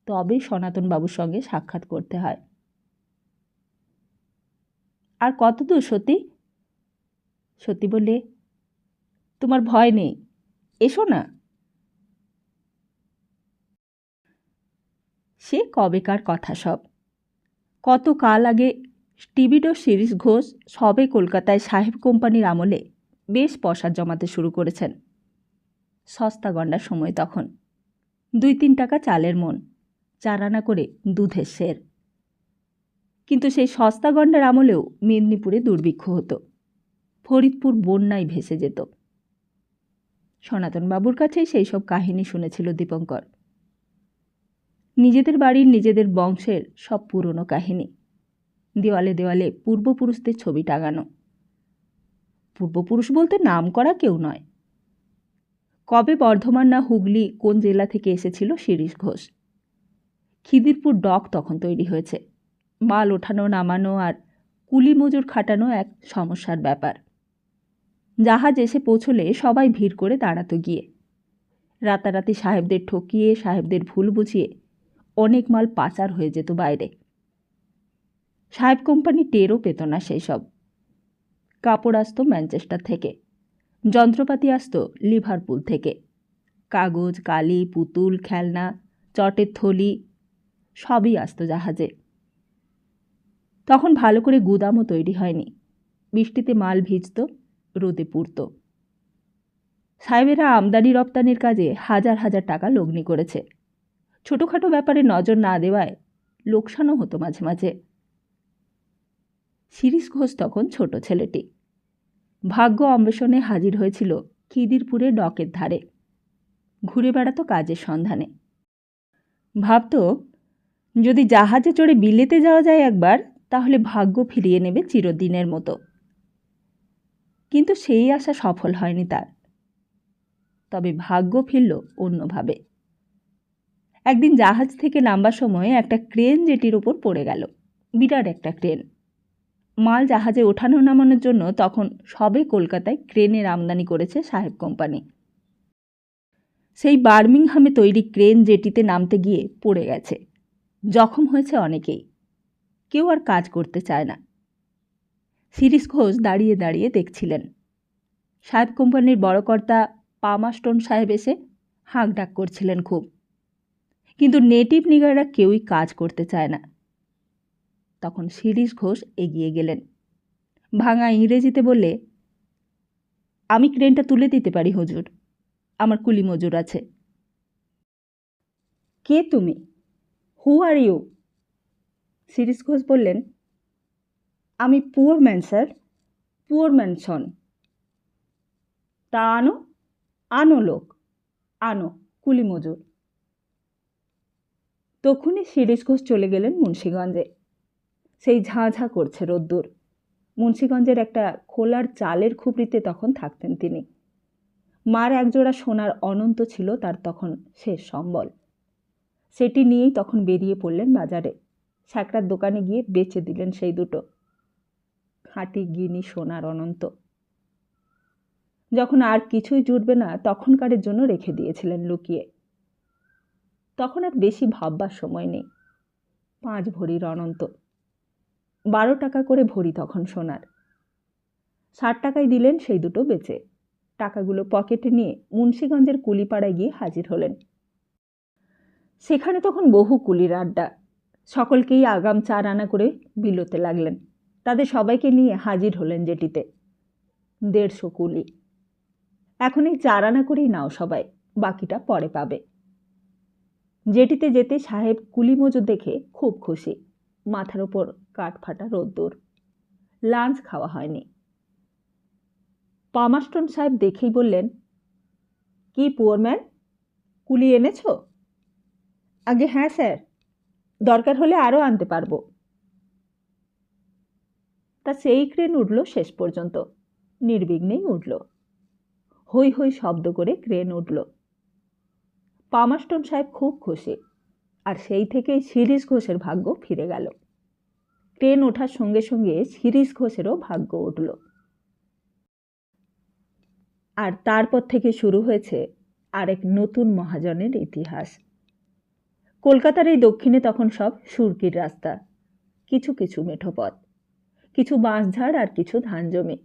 তবে সনাতনবাবুর সঙ্গে সাক্ষাৎ করতে হয়। আর কত দূর সতী? সতী বললে, তোমার ভয় নেই, এসো না। সে কবেকার কথা সব। কত কাল আগে টিবিডো শিরিষ ঘোষ সবে কলকাতায় সাহেব কোম্পানির আমলে বেশ পয়সা জমাতে শুরু করেছেন। সস্তা গন্ডার সময় তখন 2-3 টাকা চালের মন, 4 আনা করে দুধের সের। কিন্তু সেই সস্তা গন্ডার আমলেও মেদিনীপুরে দুর্ভিক্ষ হতো, ফরিদপুর বন্যায় ভেসে যেত। সনাতনবাবুর কাছেই সেই সব কাহিনী শুনেছিল দীপঙ্কর। নিজেদের বাড়ির নিজেদের বংশের সব পুরনো কাহিনী, দেওয়ালে দেওয়ালে পূর্বপুরুষদের ছবি টাঙানো। পূর্বপুরুষ বলতে নাম করা কেউ নয়। কবে বর্ধমান না হুগলি কোন জেলা থেকে এসেছিল শিরীষ ঘোষ। খিদিরপুর ডক তখন তৈরি হয়েছে। মাল ওঠানো নামানো আর কুলি মজুর খাটানো এক সমস্যার ব্যাপার। জাহাজ এসে পৌঁছলে সবাই ভিড় করে দাঁড়াতো গিয়ে। রাতারাতি সাহেবদের ঠকিয়ে, সাহেবদের ভুল বুঝিয়ে অনেক মাল পাচার হয়ে যেত বাইরে। সাহেব কোম্পানি টেরও পেত না সেই সব। কাপড় আসতো ম্যানচেস্টার থেকে, যন্ত্রপাতি আসতো লিভারপুল থেকে, কাগজ, কালি, পুতুল, খেলনা, চটের থলি সবই আসতো জাহাজে। তখন ভালো করে গুদামও তৈরি হয়নি। বৃষ্টিতে মাল ভিজত, রোদে পুড়ত। সাহেবেরা আমদানি রপ্তানির কাজে হাজার হাজার টাকা লগ্নি করেছে। ছোটোখাটো ব্যাপারে নজর না দেওয়ায় লোকসানও হতো মাঝে মাঝে। শিরীষ ঘোষ তখন ছোট ছেলেটি। ভাগ্য অন্বেষণে হাজির হয়েছিল খিদিরপুরে ডকের ধারে। ঘুরে বেড়াতো কাজের সন্ধানে। ভাবত যদি জাহাজে চড়ে বিলেতে যাওয়া যায় একবার, তাহলে ভাগ্য ফিরিয়ে নেবে চিরদিনের মতো। কিন্তু সেই আশা সফল হয়নি তার। তবে ভাগ্য ফিরল অন্যভাবে। একদিন জাহাজ থেকে নামবার সময় একটা ক্রেন জেটির ওপর পড়ে গেল। বিরাট একটা ক্রেন। মাল জাহাজে ওঠানো নামানোর জন্য তখন সবে কলকাতায় ক্রেনের আমদানি করেছে সাহেব কোম্পানি। সেই বার্মিংহামে তৈরি ক্রেন জেটিতে নামতে গিয়ে পড়ে গেছে। জখম হয়েছে অনেকেই। কেউ আর কাজ করতে চায় না। শিরীষ ঘোষ দাঁড়িয়ে দাঁড়িয়ে দেখছিলেন। সাহেব কোম্পানির বড় কর্তা পামাস্টোন সাহেব এসে হাঁক ডাক করছিলেন খুব। কিন্তু নেটিভ নিগাররা কেউই কাজ করতে চায় না। তখন শিরীষ ঘোষ এগিয়ে গেলেন। ভাঙা ইংরেজিতে বললে, আমি ক্রেনটা তুলে দিতে পারি হুজুর, আমার কুলি মজুর আছে। কে তুমি? হু আর ইউ? শিরীষ ঘোষ বললেন, আমি poor man sir, poor man son. তা আনো, আনো লোক, আনো কুলি মজুর। তখনই শিরীষ ঘোষ চলে গেলেন মুন্সিগঞ্জে। সেই ঝাঁ ঝাঁ করছে রোদ্দুর। মুন্সিগঞ্জের একটা খোলার চালের খুপড়িতে তখন থাকতেন তিনি। মার একজোড়া সোনার অনন্ত ছিল তার তখন শেষ সম্বল। সেটি নিয়েই তখন বেরিয়ে পড়লেন বাজারে। স্যাকরার দোকানে গিয়ে বেচে দিলেন সেই দুটো। খাঁটি গিনি সোনার অনন্ত। যখন আর কিছুই জুটবে না তখনকারের জন্য রেখে দিয়েছিলেন লুকিয়ে। তখন আর বেশি ভাববার সময় নেই। 5 ভরির অনন্ত। 12 টাকা করে ভরি তখন সোনার। 60 টাকায় দিলেন সেই দুটো বেচে। টাকাগুলো পকেটে নিয়ে মুন্সিগঞ্জের কুলিপাড়ায় গিয়ে হাজির হলেন। সেখানে তখন বহু কুলির আড্ডা। সকলকেই আগাম 4 আনা করে বিলোতে লাগলেন। তাদের সবাইকে নিয়ে হাজির হলেন জেটিতে। 150 কুলি। এখন এই 4 আনা করেই নাও সবাই, বাকিটা পরে পাবে। জেটিতে যেতে সাহেব কুলি মজুর দেখে খুব খুশি। মাথার ওপর কাঠ ফাটা রোদ্দুর। লাঞ্চ খাওয়া হয়নি। পামাস্টোন সাহেব দেখেই বললেন, কি পুয়ার ম্যান, কুলি এনেছ? আগে হ্যাঁ স্যার, দরকার হলে আরও আনতে পারবো। তা সেই ক্রেন উঠল শেষ পর্যন্ত। নির্বিঘ্নেই উঠল। হৈ হৈ শব্দ করে ক্রেন উঠল। পামাস্টোন সাহেব খুব খুশি। আর সেই থেকেই শিরীষ ঘোষের ভাগ্য ফিরে গেল। ক্রেন ওঠার সঙ্গে সঙ্গে শিরীষ ঘোষেরও ভাগ্য উঠল। আর তারপর থেকে শুরু হয়েছে আরেক নতুন মহাজনের ইতিহাস। কলকাতার এই দক্ষিণে তখন সব সুরকির রাস্তা, কিছু কিছু মেঠো পথ, কিছু বাঁশঝাড় আর কিছু ধান জমি।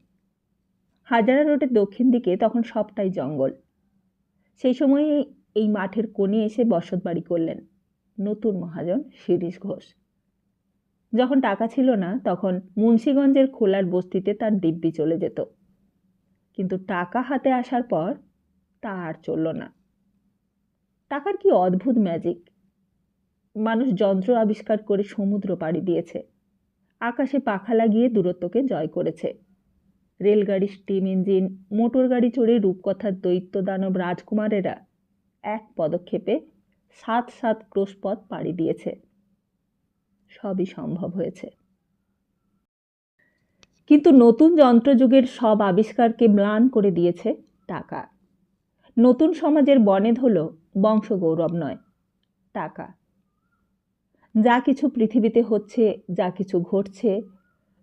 হাজারা রোডের দক্ষিণ দিকে তখন সবটাই জঙ্গল। সেই সময়ে এই মাঠের কোণে এসে বসতবাড়ি করলেন নতুন মহাজন শিরীষ ঘোষ। যখন টাকা ছিল না তখন মুন্সিগঞ্জের খোলার বস্তিতে তার দিব্যি চলে যেত। কিন্তু টাকা হাতে আসার পর তা আর চলল না। টাকার কি অদ্ভুত ম্যাজিক! মানুষ যন্ত্র আবিষ্কার করে সমুদ্র পাড়ি দিয়েছে, আকাশে পাখা লাগিয়ে দূরত্বকে জয় করেছে। রেলগাড়ি, স্টিম ইঞ্জিন, মোটর গাড়ি চড়ে রূপকথার দৈত্য দানব রাজকুমারেরা এক পদক্ষেপে 7 ক্রোশপথ পাড়ি দিয়েছে। সবই সম্ভব হয়েছে। কিন্তু নতুন যন্ত্রযুগের সব আবিষ্কারকে ম্লান করে দিয়েছে টাকা। নতুন সমাজের বনেদ হলো বংশগৌরব নয়, টাকা। যা কিছু পৃথিবীতে হচ্ছে, যা কিছু ঘটছে,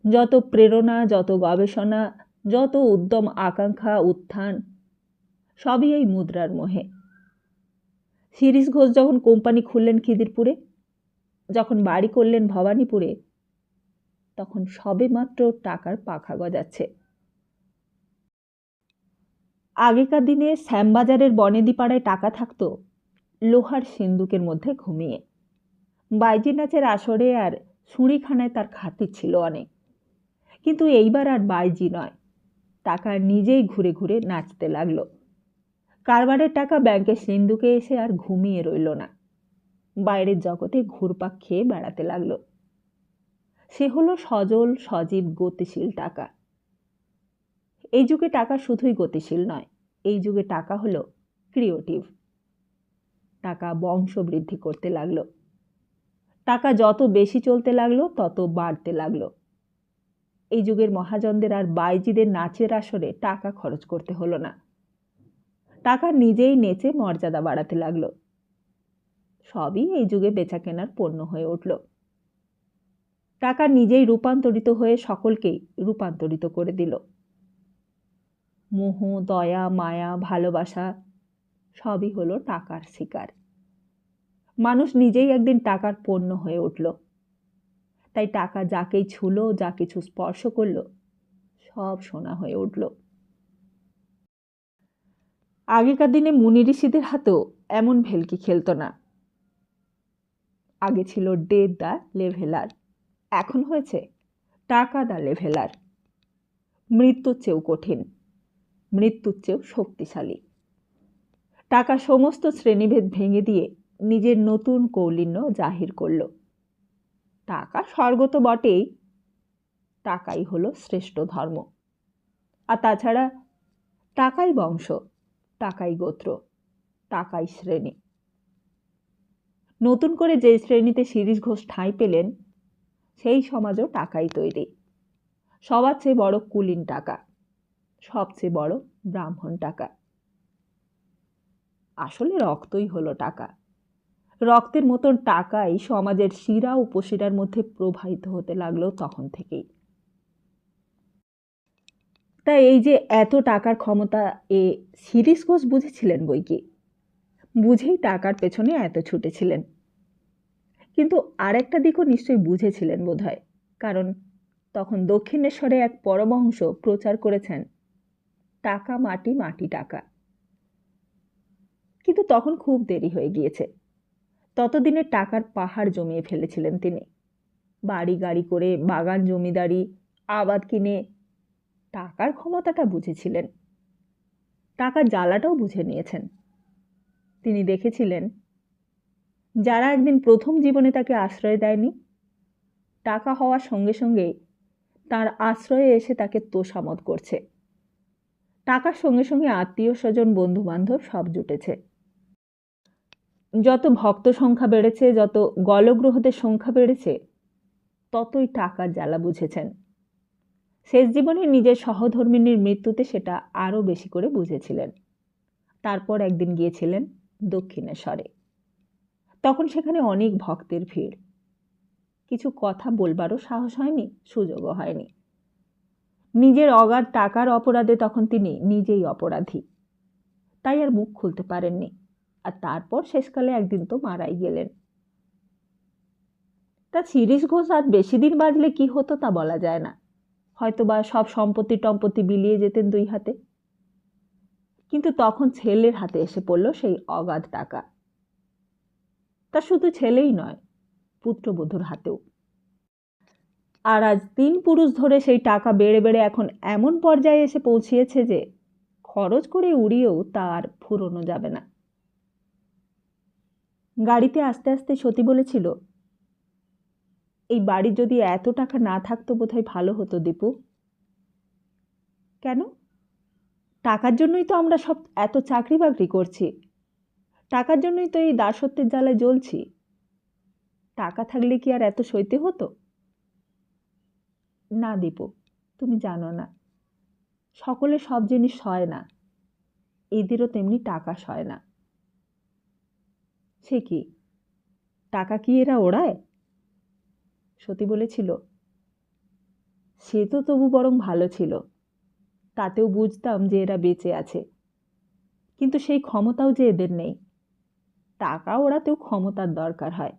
যত প্রেরণা, যত গবেষণা, যত উদ্যম, আকাঙ্ক্ষা, উত্থান, সবই এই মুদ্রার মোহে। শিরীষ ঘোষ যখন কোম্পানি খুললেন খিদিরপুরে, যখন বাড়ি করলেন ভবানীপুরে, তখন সবে মাত্র টাকার পাখা গজাচ্ছে। আগেকার দিনে শ্যামবাজারের বনেদিপাড়ায় টাকা থাকতো লোহার সিন্দুকের মধ্যে ঘুমিয়ে। বাইজি নাচের আসরে আর সুঁড়িখানায় তার খাতির ছিল অনেক। কিন্তু এইবার আর বাইজি নয়, টাকা নিজেই ঘুরে ঘুরে নাচতে লাগলো। কারবারের টাকা ব্যাংকের সিন্দুকে এসে আর ঘুমিয়ে রইল না, বাইরের জগতে ঘুরপাক খেয়ে বেড়াতে লাগলো। সে হলো সজল, সজীব, গতিশীল টাকা। এই যুগে টাকা শুধুই গতিশীল নয়, এই যুগে টাকা হলো ক্রিয়েটিভ। টাকা বংশ বৃদ্ধি করতে লাগলো। টাকা যত বেশি চলতে লাগলো তত বাড়তে লাগলো। এই যুগের মহাজনদের আর বাইজিদের নাচের আসরে টাকা খরচ করতে হলো না। টাকা নিজেই নেচে মর্যাদা বাড়াতে লাগলো। সবই এই যুগে বেচা কেনার পণ্য হয়ে উঠল। টাকা নিজেই রূপান্তরিত হয়ে সকলকেই রূপান্তরিত করে দিল। মোহ, দয়া, মায়া, ভালোবাসা সবই হলো টাকার শিকার। মানুষ নিজেই একদিন টাকার পণ্য হয়ে উঠল। তাই টাকা যাকেই ছুলো, যা কিছু স্পর্শ করল, সব সোনা হয়ে উঠল। আগেকার দিনে মুনি ঋষিদের হাতেও এমন ভেলকি খেলত না। আগে ছিল ডেথ দ্য লেভেলার, এখন হয়েছে টাকা দ্য লেভেলার। মৃত্যুর চেয়েও কঠিন, মৃত্যুর চেয়েও শক্তিশালী। টাকা সমস্ত শ্রেণীভেদ ভেঙে দিয়ে নিজের নতুন কৌলিন্য জাহির করল। টাকা স্বর্গ তো বটেই, টাকাই হলো শ্রেষ্ঠ ধর্ম। আর তাছাড়া টাকাই বংশ, টাকাই গোত্র, টাকাই শ্রেণী। নতুন করে যে শ্রেণীতে শিরীষ ঘোষ ঠাঁই পেলেন, সেই সমাজও টাকাই তৈরি। সবার চেয়ে বড় কুলীন টাকা, সবচেয়ে বড় ব্রাহ্মণ টাকা। আসলে রক্তই হলো টাকা। রক্তের মতন টাকাই সমাজের শিরা উপশিরার মধ্যে প্রবাহিত হতে লাগলো তখন থেকেই। তাই এই যে এত টাকার ক্ষমতা, এ শিরীষ ঘোষ বুঝেছিলেন বইকি, বুঝেই টাকার পেছনে এত ছুটেছিলেন। কিন্তু আরেকটা দিকও নিশ্চয়ই বুঝেছিলেন বোধহয়, কারণ তখন দক্ষিণেশ্বরে এক পরমহংস প্রচার করেছেন টাকা মাটি, মাটি টাকা। কিন্তু তখন খুব দেরি হয়ে গিয়েছে। ততদিনে টাকার পাহাড় জমিয়ে ফেলেছিলেন তিনি। বাড়ি গাড়ি করে, বাগান জমিদারি, আবাদ কিনে টাকার ক্ষমতাটা বুঝেছিলেন। টাকার জ্বালাটাও বুঝে নিয়েছেন। তিনি দেখেছিলেন যারা একদিন প্রথম জীবনে তাকে আশ্রয় দেয়নি, টাকা হওয়ার সঙ্গে সঙ্গে তার আশ্রয়ে এসে তাকে তোষামত করছে। টাকার সঙ্গে সঙ্গে আত্মীয় স্বজন, বন্ধু বান্ধব সব জুটেছে। যত ভক্ত সংখ্যা বেড়েছে, যত গলগ্রহদের সংখ্যা বেড়েছে, ততই টাকার জ্বালা বুঝেছেন। শেষ জীবনে নিজের সহধর্মিণীর মৃত্যুতে সেটা আরও বেশি করে বুঝেছিলেন। তারপর একদিন গিয়েছিলেন দক্ষিণেশ্বরে। তখন সেখানে অনেক ভক্তের ভিড়। কিছু কথা বলবারও সাহস হয়নি, সুযোগও হয়নি। নিজের অগাধ টাকার অপরাধে তখন তিনি নিজেই অপরাধী, তাই আর মুখ খুলতে পারেননি। আর তারপর শেষকালে একদিন তো মারাই গেলেন। তা শিরীষ ঘোষ আর বেশি দিন বাঁচলে কি হতো তা বলা যায় না। হয়তোবা সব সম্পত্তি টম্পত্তি বিলিয়ে যেতেন 2 হাতে। কিন্তু তখন ছেলের হাতে এসে পড়ল সেই অগাধ টাকা। তা শুধু ছেলেই নয়, পুত্রবধূর হাতেও। আর আজ 3 পুরুষ ধরে সেই টাকা বেড়ে বেড়ে এখন এমন পর্যায়ে এসে পৌঁছিয়েছে যে খরচ করে উড়িয়েও তা আর ফুরোনো যাবে না। গাড়িতে আস্তে আস্তে সতী বলেছিল, এই বাড়ি যদি এত টাকা না থাকতো বোধহয় ভালো হতো দীপু। কেন? টাকার জন্যই তো আমরা সব এত চাকরি বাকরি করছি, টাকার জন্যই তো এই দাসত্বের জ্বালায় জ্বলছি। টাকা থাকলে কি আর এত সইতে হতো? না দীপু, তুমি জানো না, সকলে সব জিনিস সয় না, এদেরও তেমনি টাকা সয় না। সে কি, টাকা কি এরা ওড়ায়? সতী বলেছিল, সে তো তবু বরং ভালো ছিল, তাতেও বুঝতাম যে এরা বেঁচে আছে, কিন্তু সেই ক্ষমতাও যে এদের নেই। টাকা ওড়াতেও ক্ষমতার দরকার হয়,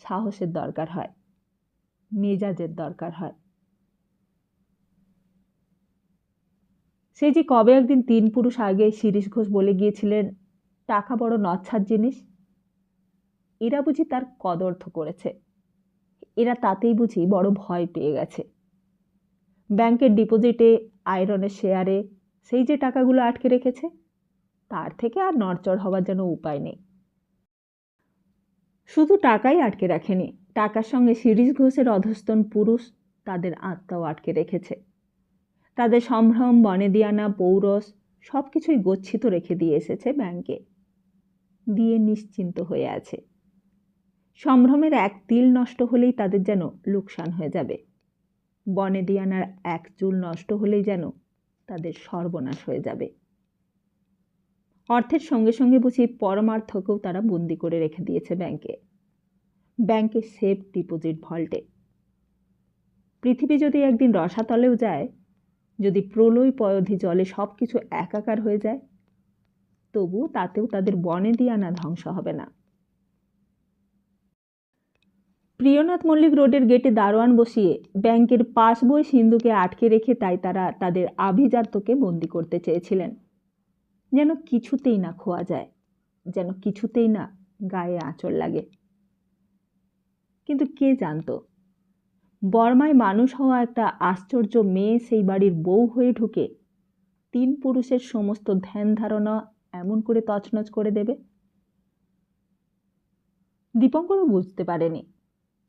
সাহসের দরকার হয়, মেজাজের দরকার হয়। সেই যে কবে একদিন ৩ পুরুষ আগে শিরীষ ঘোষ বলে গিয়েছিলেন, টাকা বড় নচ্ছার জিনিস, এরা বুঝি তার কদর্থ করেছে। এরা তাতেই বুঝি বড় ভয় পেয়ে গেছে। ব্যাংকের ডিপোজিটে, আয়রনের শেয়ারে সেই যে টাকাগুলো আটকে রেখেছে, তার থেকে আর নড়চড় হওয়ার যেন উপায় নেই। শুধু টাকাই আটকে রাখেনি, টাকার সঙ্গে শিরীষ ঘোষের অধস্তন পুরুষ তাদের আত্মাও আটকে রেখেছে। তাদের সম্ভ্রম, বনেদিয়ানা, পৌরস সব কিছুই গচ্ছিত রেখে দিয়ে এসেছে ব্যাংকে, দিয়ে নিশ্চিন্ত হয়ে আছে। সম্ভ্রমের এক তিল নষ্ট হলেই তাদের যেন লোকসান হয়ে যাবে, বনেদিয়ানার এক চুল নষ্ট হলেই যেন তাদের সর্বনাশ হয়ে যাবে। অর্থের সঙ্গে সঙ্গে বুঝি পরমার্থকেও তারা বন্দি করে রেখে দিয়েছে ব্যাংকে, ব্যাংকে সেফ ডিপোজিট ভল্টে। পৃথিবী যদি একদিন রসাতলেও যায়, যদি প্রলয় পয়োধি জলে সব কিছু একাকার হয়ে যায়, তবু তাতেও তাদের বনেদিয়ানা ধ্বংস হবে না। প্রিয়নাথ মল্লিক রোডের গেটে দারোয়ান বসিয়ে ব্যাংকের পাসবই সিন্ধুকে আটকে রেখে তাই তারা তাদের আভিজাত্যকে বন্দি করতে চেয়েছিলেন, যেন কিছুতেই না খোয়া যায়, যেন কিছুতেই না গায়ে আঁচড় লাগে। কিন্তু কে জানত, বর্মায় মানুষ হওয়া একটা আশ্চর্য মেয়ে সেই বাড়ির বউ হয়ে ঢুকে ৩ পুরুষের সমস্ত ধ্যান ধারণা এমন করে তছনছ করে দেবে। দীপঙ্করও বুঝতে পারেনি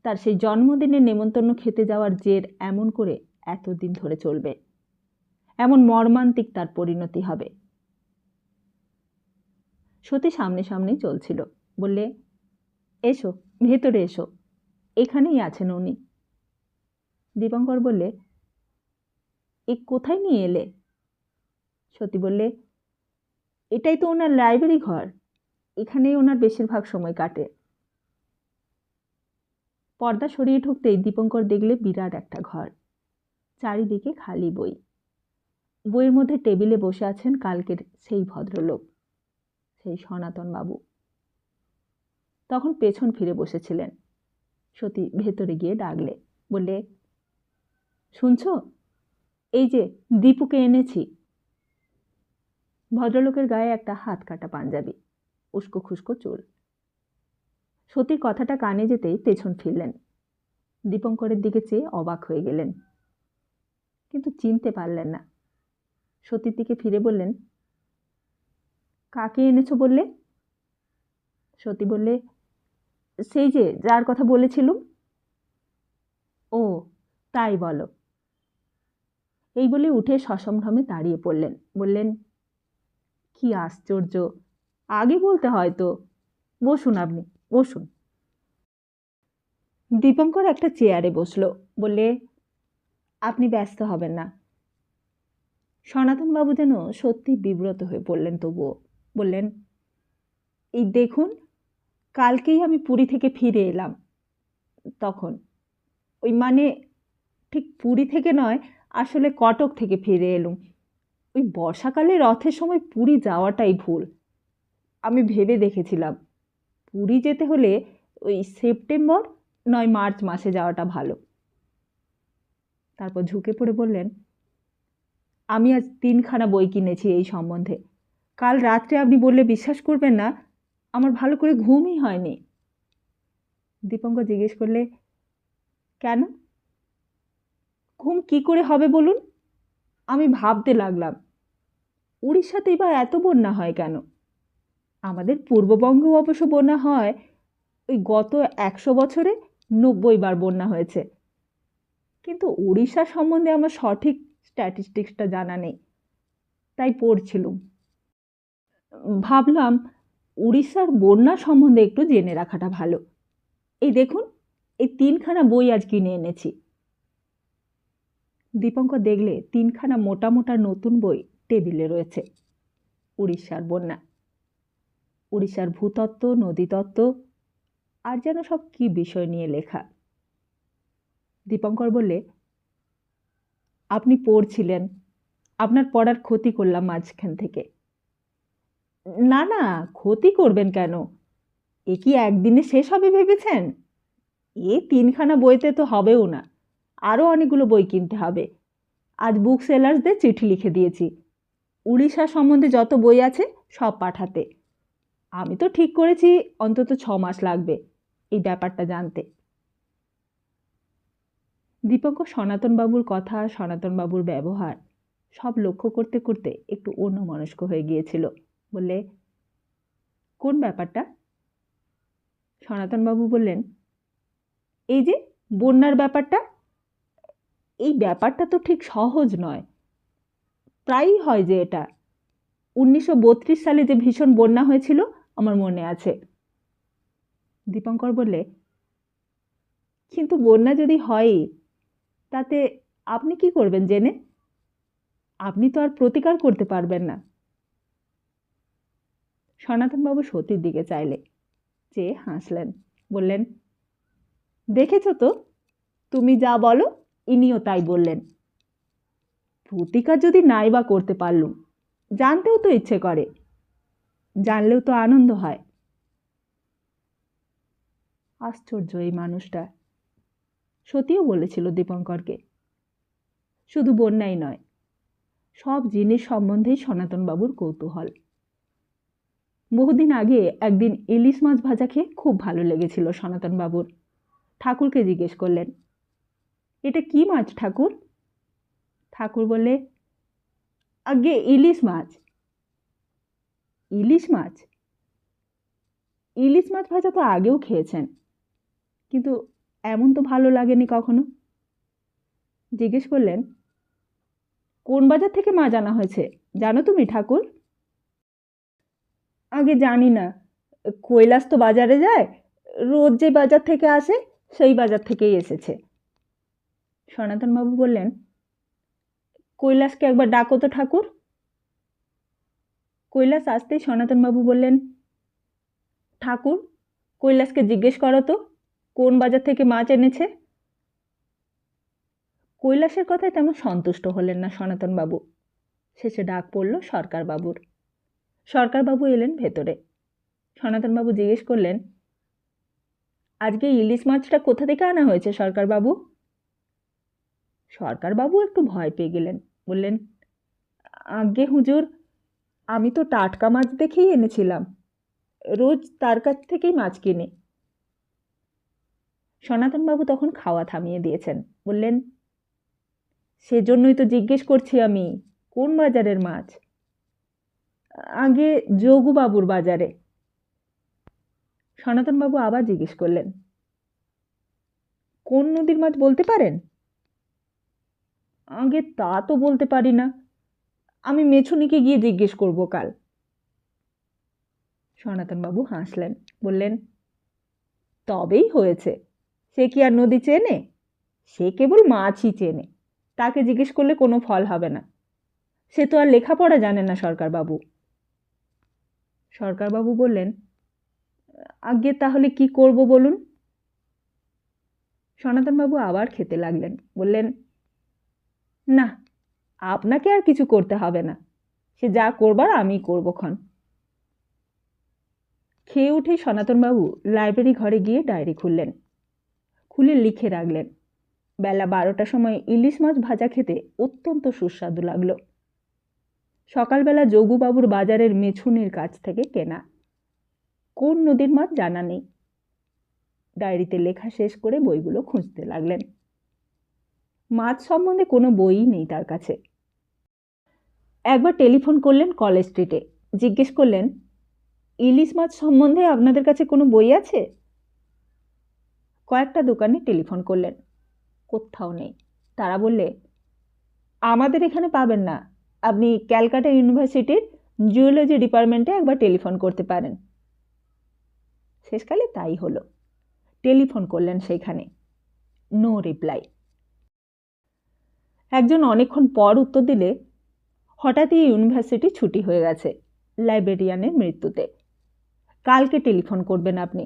তার সেই জন্মদিনের নেমন্তন্ন খেতে যাওয়ার জের এমন করে এতদিন ধরে চলবে, এমন মর্মান্তিক তার পরিণতি হবে। সতী সামনে সামনেই চলছিল, বললে, এসো ভেতরে এসো, এখানেই আছেন উনি। দীপঙ্কর বললে, এ কোথায় নিয়ে এলে? সতী বললে, এটাই তো ওনার লাইব্রেরি ঘর, এখানেই ওনার বেশিরভাগ সময় কাটে। পর্দা সরিয়ে ঢুকতেই দীপঙ্কর দেখলে বিরাট একটা ঘর, চারিদিকে খালি বই। বইয়ের মধ্যে টেবিলে বসে আছেন কালকের সেই ভদ্রলোক, সেই সনাতন বাবু। তখন পেছন ফিরে বসেছিলেন। সতী ভেতরে গিয়ে ডাকলে, বললে, শুনছ, এই যে দীপুকে এনেছি। ভদ্রলোকের গায়ে একটা হাত কাটা পাঞ্জাবি, উস্কো খুস্কো চুল। সতীর কথাটা কানে যেতেই পেছন ফিরলেন, দীপঙ্করের দিকে চেয়ে অবাক হয়ে গেলেন, কিন্তু চিনতে পারলেন না। সতীর দিকে ফিরে বললেন, কাকে এনেছো বললে? সতী বললে, সেই যে যার কথা বলেছিলুম। ও, তাই বলো। এই বলে উঠে সসম্ভ্রমে দাঁড়িয়ে পড়লেন, বললেন, কি আশ্চর্য, আগে বলতে হয় তো। বসুন, আপনি বসুন। দীপঙ্কর একটা চেয়ারে বসলো, বললে, আপনি ব্যস্ত হবেন না। সনাতনবাবু যেন সত্যি বিব্রত হয়ে পড়লেন, তবুও বললেন, এই দেখুন, কালকেই আমি পুরী থেকে ফিরে এলাম। তখন ওই মানে ঠিক পুরী থেকে নয়, আসলে কটক থেকে ফিরে এলুম। ওই বর্ষাকালে রথের সময় পুরী যাওয়াটাই ভুল। আমি ভেবে দেখেছিলাম, পুরী যেতে হলে ওই সেপ্টেম্বর নয় মার্চ মাসে যাওয়াটা ভালো। তারপর ঝুঁকে পড়ে বললেন, আমি আজ 3খানা বই কিনেছি এই সম্বন্ধে। কাল রাত্রে আপনি বললে বিশ্বাস করবেন না, আমার ভালো করে ঘুমই হয়নি। দীপঙ্কর জিজ্ঞেস করলে, কেন? ঘুম কি করে হবে বলুন? আমি ভাবতে লাগলাম, উড়িষ্যাতেই বা এত বন্যা হয় কেন? আমাদের পূর্ববঙ্গেও অবশ্য বন্যা হয়। ওই গত 100 বছরে 90 বার বন্যা হয়েছে। কিন্তু উড়িষ্যা সম্বন্ধে আমার সঠিক স্ট্যাটিস্টিক্সটা জানা নেই, তাই পড়ছিলুম। ভাবলাম উড়িষ্যার বন্যা সম্বন্ধে একটু জেনে রাখাটা ভালো। এই দেখুন, এই 3খানা বই আজ কিনে এনেছি। দীপঙ্কর দেখলে 3খানা মোটা মোটা নতুন বই টেবিলে রয়েছে। উড়িষ্যার বন্যা, উড়িষ্যার ভূতত্ত্ব, নদীতত্ত্ব, আর যেন সব কি বিষয় নিয়ে লেখা। দীপঙ্কর বললে, আপনি পড়ছিলেন, আপনার পড়ার ক্ষতি করলাম মাঝখান থেকে। না না, ক্ষতি করবেন কেন? এ কি একদিনে শেষ হবে ভেবেছেন? এ 3খানা বইতে তো হবেও না, আরও অনেকগুলো বই কিনতে হবে। আজ বুক সেলার্সদের চিঠি লিখে দিয়েছি, উড়িষ্যা সম্বন্ধে যত বই আছে সব পাঠাতে। আমি তো ঠিক করেছি অন্তত 6 মাস লাগবে এই ব্যাপারটা জানতে। দীপঙ্কর সনাতনবাবুর কথা, সনাতনবাবুর ব্যবহার সব লক্ষ্য করতে করতে একটু অন্যমনস্ক হয়ে গিয়েছিল। বললে, কোন ব্যাপারটা? সনাতনবাবু বললেন, এই যে বন্যার ব্যাপারটা। এই ব্যাপারটা তো ঠিক সহজ নয়। প্রায়ই হয় যে এটা। 1932 সালে যে ভীষণ বন্যা হয়েছিল আমার মনে আছে। দীপঙ্কর বললে, কিন্তু বন্যা যদি হয়ই, তাতে আপনি কি করবেন জেনে? আপনি তো আর প্রতিকার করতে পারবেন না। সনাতনবাবু সতীর দিকে চাইলে, চেয়ে হাসলেন। বললেন, দেখেছ তো, তুমি যা বলো ইনিও তাই বললেন। প্রতিকার যদি নাই বা করতে পারলুম, জানতেও তো ইচ্ছে করে, জানলেও তো আনন্দ হয়। আশ্চর্য এই মানুষটা। সতীও বলেছিল দীপঙ্করকে, শুধু বন্যাই নয়, সব জিনিস সম্বন্ধেই সনাতনবাবুর কৌতূহল। বহুদিন আগে একদিন ইলিশ মাছ ভাজা খেয়ে খুব ভালো লেগেছিল সনাতনবাবুর। ঠাকুরকে জিজ্ঞেস করলেন, এটা কি মাছ ঠাকুর? ঠাকুর বললে, আগে ইলিশ মাছ। ইলিশ মাছ? ইলিশ মাছ ভাজা তো আগেও খেয়েছেন, কিন্তু এমন তো ভালো লাগেনি কখনো। জিজ্ঞেস করলেন, কোন বাজার থেকে মাছ আনা হয়েছে জানো তুমি ঠাকুর? আগে জানি না, কৈলাস তো বাজারে যায়, রোজ যে বাজার থেকে আসে সেই বাজার থেকেই এসেছে। সনাতনবাবু বললেন, কৈলাসকে একবার ডাকো তো ঠাকুর। কৈলাস আসতেই সনাতনবাবু বললেন, ঠাকুর, কৈলাসকে জিজ্ঞেস করো তো কোন বাজার থেকে মাছ এনেছে। কৈলাসের কথায় তেমন সন্তুষ্ট হলেন না সনাতনবাবু। শেষে ডাক পড়ল সরকারবাবুর। সরকারবাবু এলেন ভেতরে। সনাতনবাবু জিজ্ঞেস করলেন, আজকে ইলিশ মাছটা কোথা থেকে আনা হয়েছে সরকারবাবু? সরকারবাবু একটু ভয় পেয়ে গেলেন। বললেন, আজ্ঞে হুজুর, আমি তো টাটকা মাছ দেখেই এনেছিলাম, রোজ তার কাছ থেকেই মাছ কিনি। সনাতনবাবু তখন খাওয়া থামিয়ে দিয়েছেন। বললেন, সেজন্যই তো জিজ্ঞেস করছি আমি, কোন বাজারের মাছ? আগে যোগুবাবুর বাজারে। সনাতনবাবু আবার জিজ্ঞেস করলেন, কোন নদীর মাছ বলতে পারেন? আগে তা তো বলতে পারি না, আমি মেছুনিকে গিয়ে জিজ্ঞেস করব কাল। সনাতনবাবু হাসলেন। বললেন, তবেই হয়েছে, সে কি আর নদী চেনে? সে কেবল মাছই চেনে, তাকে জিজ্ঞেস করলে কোনো ফল হবে না। সে তো আর লেখাপড়া জানে না সরকারবাবু। সরকারবাবু বললেন, আজ্ঞে তাহলে কি করব বলুন? সনাতনবাবু আবার খেতে লাগলেন। বললেন, না, আপনাকে আর কিছু করতে হবে না, সে যা করবার আমি করবক্ষণ। খেয়ে উঠে সনাতনবাবু লাইব্রেরি ঘরে গিয়ে ডায়েরি খুললেন। খুলে লিখে রাখলেন, বেলা 12টার সময় ইলিশ মাছ ভাজা খেতে অত্যন্ত সুস্বাদু লাগলো। সকালবেলা যোগুবাবুর বাজারের মেছুনির কাছ থেকে কেনা। কোন নদীর মাছ জানা নেই। ডায়েরিতে লেখা শেষ করে বইগুলো খুঁজতে লাগলেন। মাছ সম্বন্ধে কোনো বইই নেই তার কাছে। একবার টেলিফোন করলেন কলেজ স্ট্রিটে। জিজ্ঞেস করলেন, ইলিশ মাছ সম্বন্ধে আপনাদের কাছে কোনো বই আছে? কয়েকটা দোকানে টেলিফোন করলেন, কোথাও নেই। তারা বললে, আমাদের এখানে পাবেন না, আপনি ক্যালকাটা ইউনিভার্সিটির জুওলজি ডিপার্টমেন্টে একবার টেলিফোন করতে পারেন। শেষকালে তাই হলো। টেলিফোন করলেন সেইখানে, নো রিপ্লাই। একজন অনেকক্ষণ পর উত্তর দিলে, হঠাৎই ইউনিভার্সিটি ছুটি হয়ে গেছে লাইব্রেরিয়ানের মৃত্যুতে। কালকে টেলিফোন করবেন আপনি,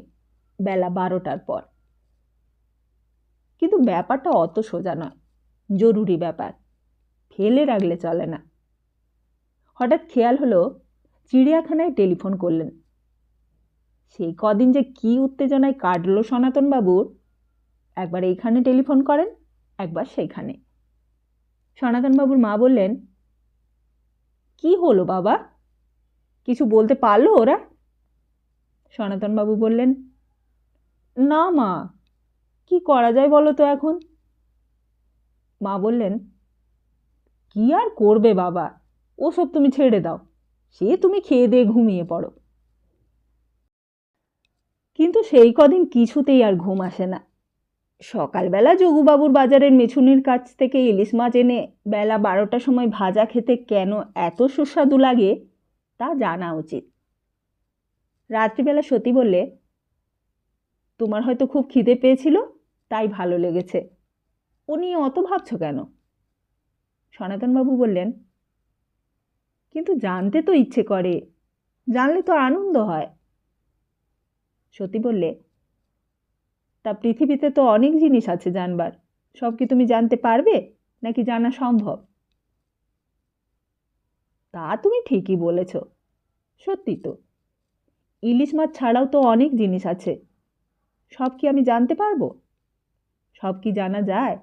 বেলা 12টার পর। কিন্তু ব্যাপারটা অত সোজা নয়, জরুরি ব্যাপার, ফেলে রাখলে চলে না। হঠাৎ খেয়াল হলো চিড়িয়াখানায় টেলিফোন করলেন। সেই কদিন যে কি উত্তেজনায় কাটল সনাতনবাবুর, একবার এইখানে টেলিফোন করেন, একবার সেইখানে। সনাতনবাবুর মা বললেন, কি হলো বাবা, কিছু বলতে পারলো ওরা? সনাতনবাবু বললেন, না মা, কি করা যায় বলো তো এখন? মা বললেন, কি আর করবে বাবা, ওসব তুমি ছেড়ে দাও, সে তুমি খেয়ে দিয়ে ঘুমিয়ে পড়ো। কিন্তু সেই কদিন কিছুতেই আর ঘুম আসে না। সকালবেলা যোগুবাবুর বাজারের মেছুনির কাছ থেকে ইলিশ মাছ এনে বেলা 12টার সময় ভাজা খেতে কেন এত সুস্বাদু লাগে তা জানা উচিত। রাত্রিবেলা সতী বললে, তোমার হয়তো খুব খিদে পেয়েছিল, তাই ভালো লেগেছে, ও নিয়ে অত ভাবছো কেন? সনাতনবাবু বললেন, কিন্তু জানতে তো ইচ্ছে করে, জানলে তো আনন্দ হয়। সতী বললে, তা পৃথিবীতে তো অনেক জিনিস আছে জানবার, সব কি তুমি জানতে পারবে, নাকি জানা সম্ভব? তা তুমি ঠিকই বলেছ, সত্যি তো, ইলিশ মাছ ছাড়াও তো অনেক জিনিস আছে, সব কি আমি জানতে পারবো? সব কি জানা যায়?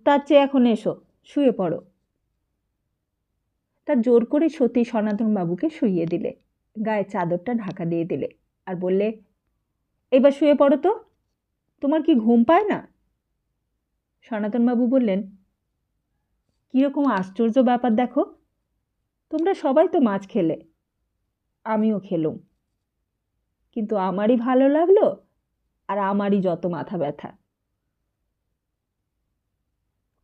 তার চেয়ে এখন এসো, শুয়ে পড়ো। তা জোর করে সতী সনাতনবাবুকে শুইয়ে দিলে, গায়ে চাদরটা ঢাকা দিয়ে দিলে, আর বললে, এবার শুয়ে পড়ো তো, তোমার কি ঘুম পায় না? সনাতনবাবু বললেন, কীরকম আশ্চর্য ব্যাপার দেখো, তোমরা সবাই তো মাছ খেলে, আমিও খেলুম, কিন্তু আমারই ভালো লাগলো আর আমারই যত মাথা ব্যথা।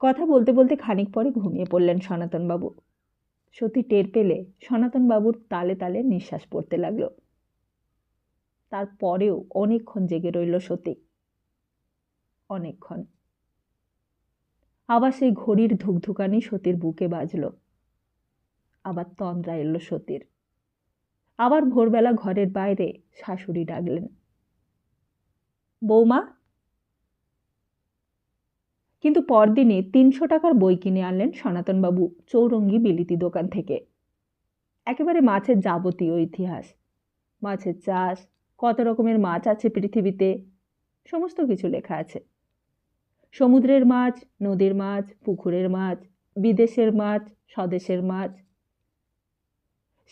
কথা বলতে বলতে খানিক পরে ঘুমিয়ে পড়লেন সনাতনবাবু। সতী টের পেলে সনাতনবাবুর তালে তালে নিঃশ্বাস পড়তে লাগলো। তারপরেও অনেকক্ষণ জেগে রইল সতী, অনেকক্ষণ। আবার সেই ঘড়ির ধুকধুকানি সতীর বুকে বাজল, আবার তন্দ্রা এলো সতীর। আবার ভোরবেলা ঘরের বাইরে শাশুড়ি ডাকলেন, বৌমা। কিন্তু পরদিনে 300 টাকার বই কিনে আনলেন সনাতনবাবু চৌরঙ্গি বিলিতি দোকান থেকে। একেবারে মাছের যাবতীয় ইতিহাস, মাছের চাষ, কত রকমের মাছ আছে পৃথিবীতে, সমস্ত কিছু লেখা আছে। সমুদ্রের মাছ, নদীর মাছ, পুকুরের মাছ, বিদেশের মাছ, স্বদেশের মাছ।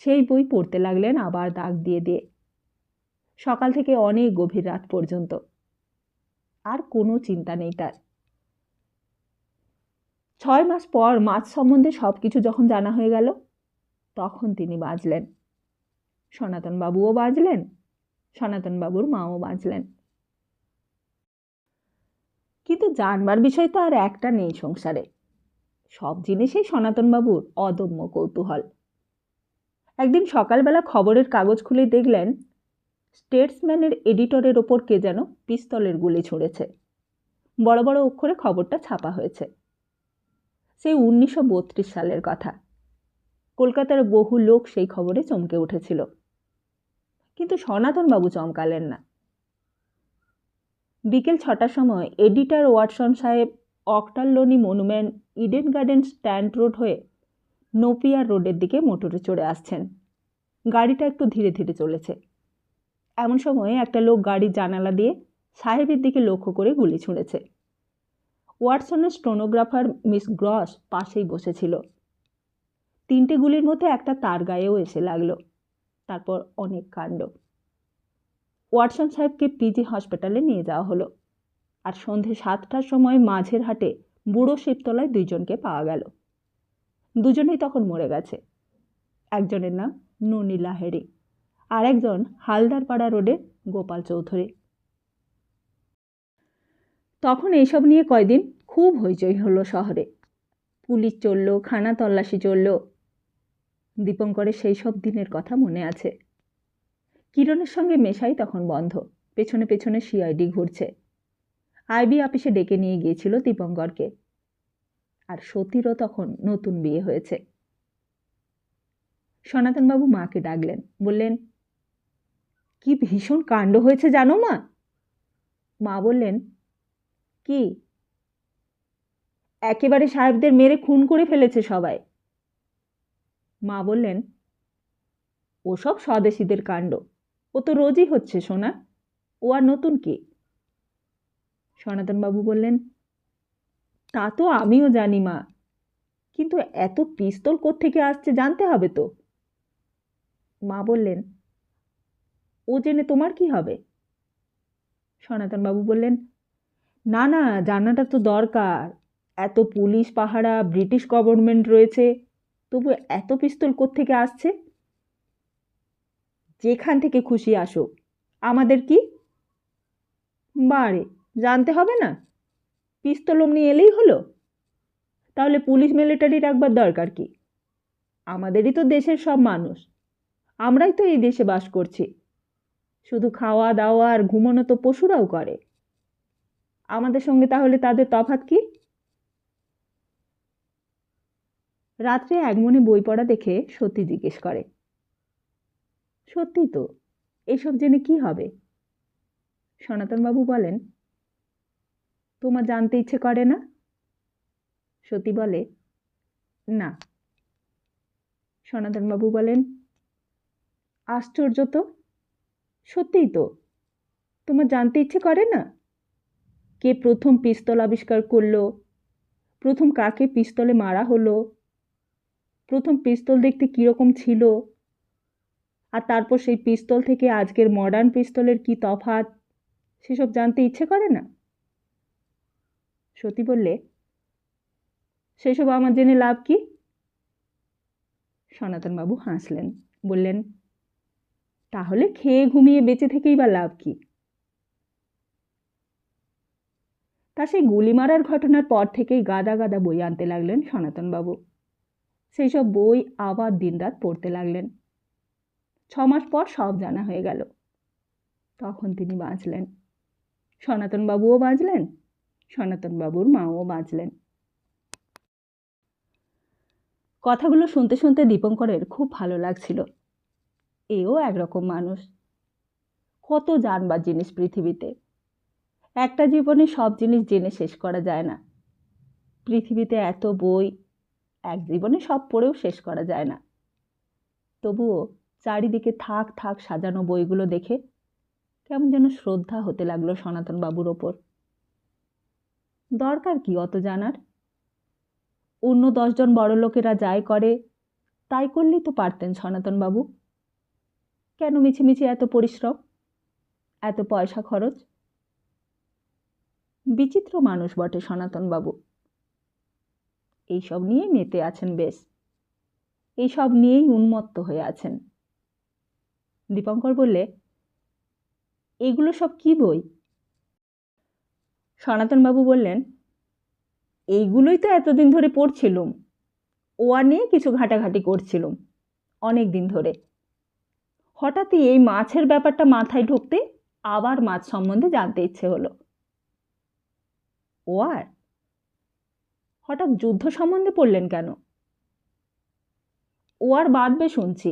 সেই বই পড়তে লাগলেন আবার দাগ দিয়ে দিয়ে, সকাল থেকে অনেক গভীর রাত পর্যন্ত। আর কোনো চিন্তা নেই তার। 6 মাস পর মাছ সম্বন্ধে সব কিছু যখন জানা হয়ে গেল, তখন তিনি বাঁচলেন। সনাতনবাবুও বাঁচলেন, সনাতনবাবুর মাও বাঁচলেন। কিন্তু জানবার বিষয় তো আর একটা নেই সংসারে। সব জিনিসেই সনাতনবাবুর অদম্য কৌতূহল। একদিন সকালবেলা খবরের কাগজ খুলে দেখলেন, স্টেটসম্যানের এডিটরের ওপর কে যেন পিস্তলের গুলি ছুঁড়েছে। বড় বড় অক্ষরে খবরটা ছাপা হয়েছে। সেই 1932 সালের কথা। কলকাতার বহু লোক সেই খবরে চমকে উঠেছিল, কিন্তু সনাতনবাবু চমকালেন না। বিকেল 6টার সময় এডিটর ওয়াটসন সাহেব Ochterlony monument Eden garden Strand road হয়ে নোপিয়ার রোডের দিকে মোটরে চড়ে আসছেন। গাড়িটা একটু ধীরে ধীরে চলেছে। এমন সময় একটা লোক গাড়ির জানালা দিয়ে সাহেবের দিকে লক্ষ্য করে গুলি ছুঁড়েছে। ওয়াটসনের স্টোনোগ্রাফার মিস গ্রস পাশেই বসেছিল। 3টে গুলির মধ্যে একটা তার গায়েও এসে লাগলো। তারপর অনেক কাণ্ড। ওয়াটসন সাহেবকে পিজি হসপিটালে নিয়ে যাওয়া হলো, আর সন্ধে 7টার সময় মাঝের হাটে বুড়ো শিবতলায় 2জনকে পাওয়া গেল। দুজনেই তখন মরে গেছে। একজনের নাম ননী লাহেরি, আর একজন হালদারপাড়া রোডের গোপাল চৌধুরী। তখন এইসব নিয়ে কয়দিন খুব হইচই হলো শহরে। পুলিশ চলল, খানা তল্লাশি চলল। দীপঙ্করের সেই সব দিনের কথা মনে আছে। কিরণের সঙ্গে মেশাই তখন বন্ধ, পেছনে পেছনে সিআইডি ঘুরছে। আইবি অফিসে ডেকে নিয়ে গিয়েছিল দীপঙ্করকে। আর সতীরও তখন নতুন বিয়ে হয়েছে। সনাতনবাবু মাকে ডাকলেন, বললেন, কি ভীষণ কাণ্ড হয়েছে জানো মা? মা বললেন, কি? একেবারে সাহেবদের মেরে খুন করে ফেলেছে সবাই। মা বললেন, ওসব স্বদেশীদের কাণ্ড, ও তো রোজই হচ্ছে সোনা, ও আর নতুন কি? সনাতনবাবু বললেন, তা তো আমিও জানি মা, কিন্তু এত পিস্তল কোত্থেকে আসছে জানতে হবে তো। মা বললেন, ও জেনে তোমার কি হবে? সনাতনবাবু বললেন, না না, জানাটা তো দরকার। এত পুলিশ পাহারা, ব্রিটিশ গভর্নমেন্ট রয়েছে, তবু এত পিস্তল কোত্থেকে আসছে? যেখান থেকে খুশি আসুক, আমাদের কি? বারে, জানতে হবে না? পিস্তল অমনি এলেই হলো? তাহলে পুলিশ মিলিটারি রাখবার দরকার কি? আমাদেরই তো দেশের সব মানুষ, আমরাই তো এই দেশে বাস করছি। শুধু খাওয়া দাওয়া আর ঘুমানো তো পশুরাও করে। আমাদের সঙ্গে তাহলে তাদের তফাৎ কি? রাত্রে একমনে বই পড়া দেখে সত্যি জিজ্ঞেস করে, সত্যি তো, এসব জেনে কি হবে? সনাতনবাবু বলেন, তোমার জানতে ইচ্ছে করে না? সতী বলে, না। সনাতনবাবু বলেন, আশ্চর্য তো, সত্যিই তো, তোমার জানতে ইচ্ছে করে না? কে প্রথম পিস্তল আবিষ্কার করলো, প্রথম কাকে পিস্তলে মারা হলো, প্রথম পিস্তল দেখতে কীরকম ছিল, আর তারপর সেই পিস্তল থেকে আজকের মডার্ন পিস্তলের কি তফাৎ, সেসব জানতে ইচ্ছে করে না? সতী বললে, সেসব আমার জেনে লাভ কি? সনাতনবাবু হাসলেন, বললেন, তাহলে খেয়ে ঘুমিয়ে বেঁচে থেকেই বা লাভ কি? তা সেই গুলি মারার ঘটনার পর থেকেই গাদা গাদা বই আনতে লাগলেন সনাতনবাবু। সেই সব বই আবার দিনরাত পড়তে লাগলেন। 6 মাস পর সব জানা হয়ে গেল। তখন তিনি বাঁচলেন, সনাতনবাবুও বাঁচলেন, সনাতনবাবুর মাও বাঁচলেন। কথাগুলো শুনতে শুনতে দীপঙ্করের খুব ভালো লাগছিল। এও একরকম মানুষ। কত জানবার জিনিস পৃথিবীতে, একটা জীবনে সব জিনিস জেনে শেষ করা যায় না। পৃথিবীতে এত বই, এক জীবনে সব পড়েও শেষ করা যায় না। তবুও চারিদিকে থাক থাক সাজানো বইগুলো দেখে কেমন যেন শ্রদ্ধা হতে লাগলো সনাতনবাবুর ওপর। দরকার কি অত জানার? অন্য 10 জন বড়লোকেরা যাই করে তাই করলেই তো পারতেন সনাতনবাবু। কেন মিছিমিছি এত পরিশ্রম, এত পয়সা খরচ? বিচিত্র মানুষ বটে সনাতনবাবু। এইসব নিয়েই মেতে আছেন বেশ, এইসব নিয়েই উন্মত্ত হয়ে আছেন। দীপঙ্কর বললে, এগুলো সব কি বই? সনাতনবাবু বললেন, এইগুলোই তো এতদিন ধরে পড়ছিলুম, ওয়া নিয়ে কিছু ঘাটাঘাটি করছিলুম অনেক দিন ধরে। হঠাৎই এই মাছের ব্যাপারটা মাথায় ঢুকতে আবার মাছ সম্বন্ধে জানতে ইচ্ছে হলো। ওয়ার? হঠাৎ যুদ্ধ সম্বন্ধে পড়লেন কেন? ওয়ার বাঁধবে শুনছি।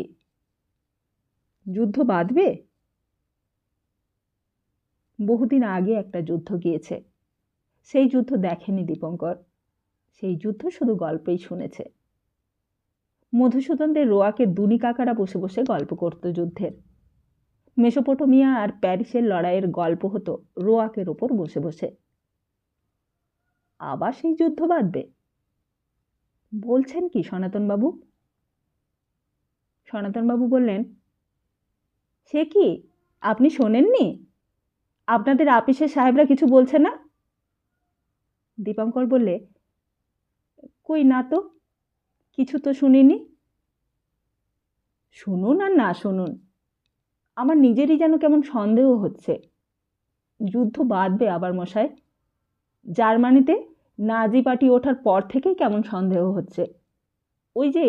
যুদ্ধ বাঁধবে? বহুদিন আগে একটা যুদ্ধ গিয়েছে, সেই যুদ্ধ দেখেনি দীপঙ্কর। সেই যুদ্ধ শুধু গল্পেই শুনেছে। মধুসূদনদের রোয়াকে দুনি কাকারা বসে বসে গল্প করত যুদ্ধের। মেসোপটেমিয়া আর প্যারিসের লড়াইয়ের গল্প হতো রোয়াকের ওপর বসে বসে। আবার সেই যুদ্ধ বাঁধবে? বলছেন কি সনাতনবাবু? সনাতনবাবু বললেন, সে কি, আপনি শোনেননি? আপনাদের আপিসের সাহেবরা কিছু বলছে না? দীপঙ্কর বললে, কই না তো, কিছু তো শুনিনি। শুনুন আর না শুনুন, আমার নিজেরই যেন কেমন সন্দেহ হচ্ছে। যুদ্ধ বাঁধবে আবার মশাই। জার্মানিতে নাজি পার্টি ওঠার পর থেকেই কেমন সন্দেহ হচ্ছে। ওই যে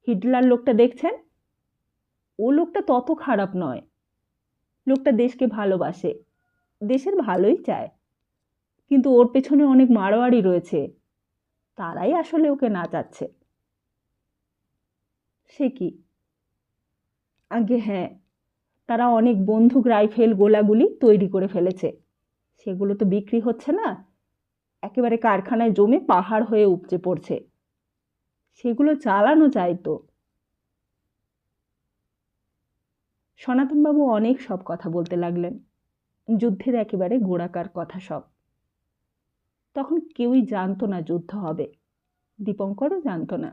হিটলার লোকটা দেখছেন, ও লোকটা তত খারাপ নয়। লোকটা দেশকে ভালোবাসে, দেশের ভালোই চায়, কিন্তু ওর পেছনে অনেক মারোয়াড়ি রয়েছে, তারাই আসলে ওকে নাচাচ্ছে। সে কি? আগে হ্যাঁ, তারা অনেক বন্দুক, রাইফেল, গোলাগুলি তৈরি করে ফেলেছে। সেগুলো তো বিক্রি হচ্ছে না, একেবারে কারখানায় জমে পাহাড় হয়ে উপচে পড়ছে। সেগুলো চালানো চাই তো। সনাতনবাবু অনেক সব কথা বলতে লাগলেন, যুদ্ধের একেবারে গোড়াকার কথা সব। তখন কেউই জানতো না যুদ্ধ হবে, দীপঙ্করও জানতো না,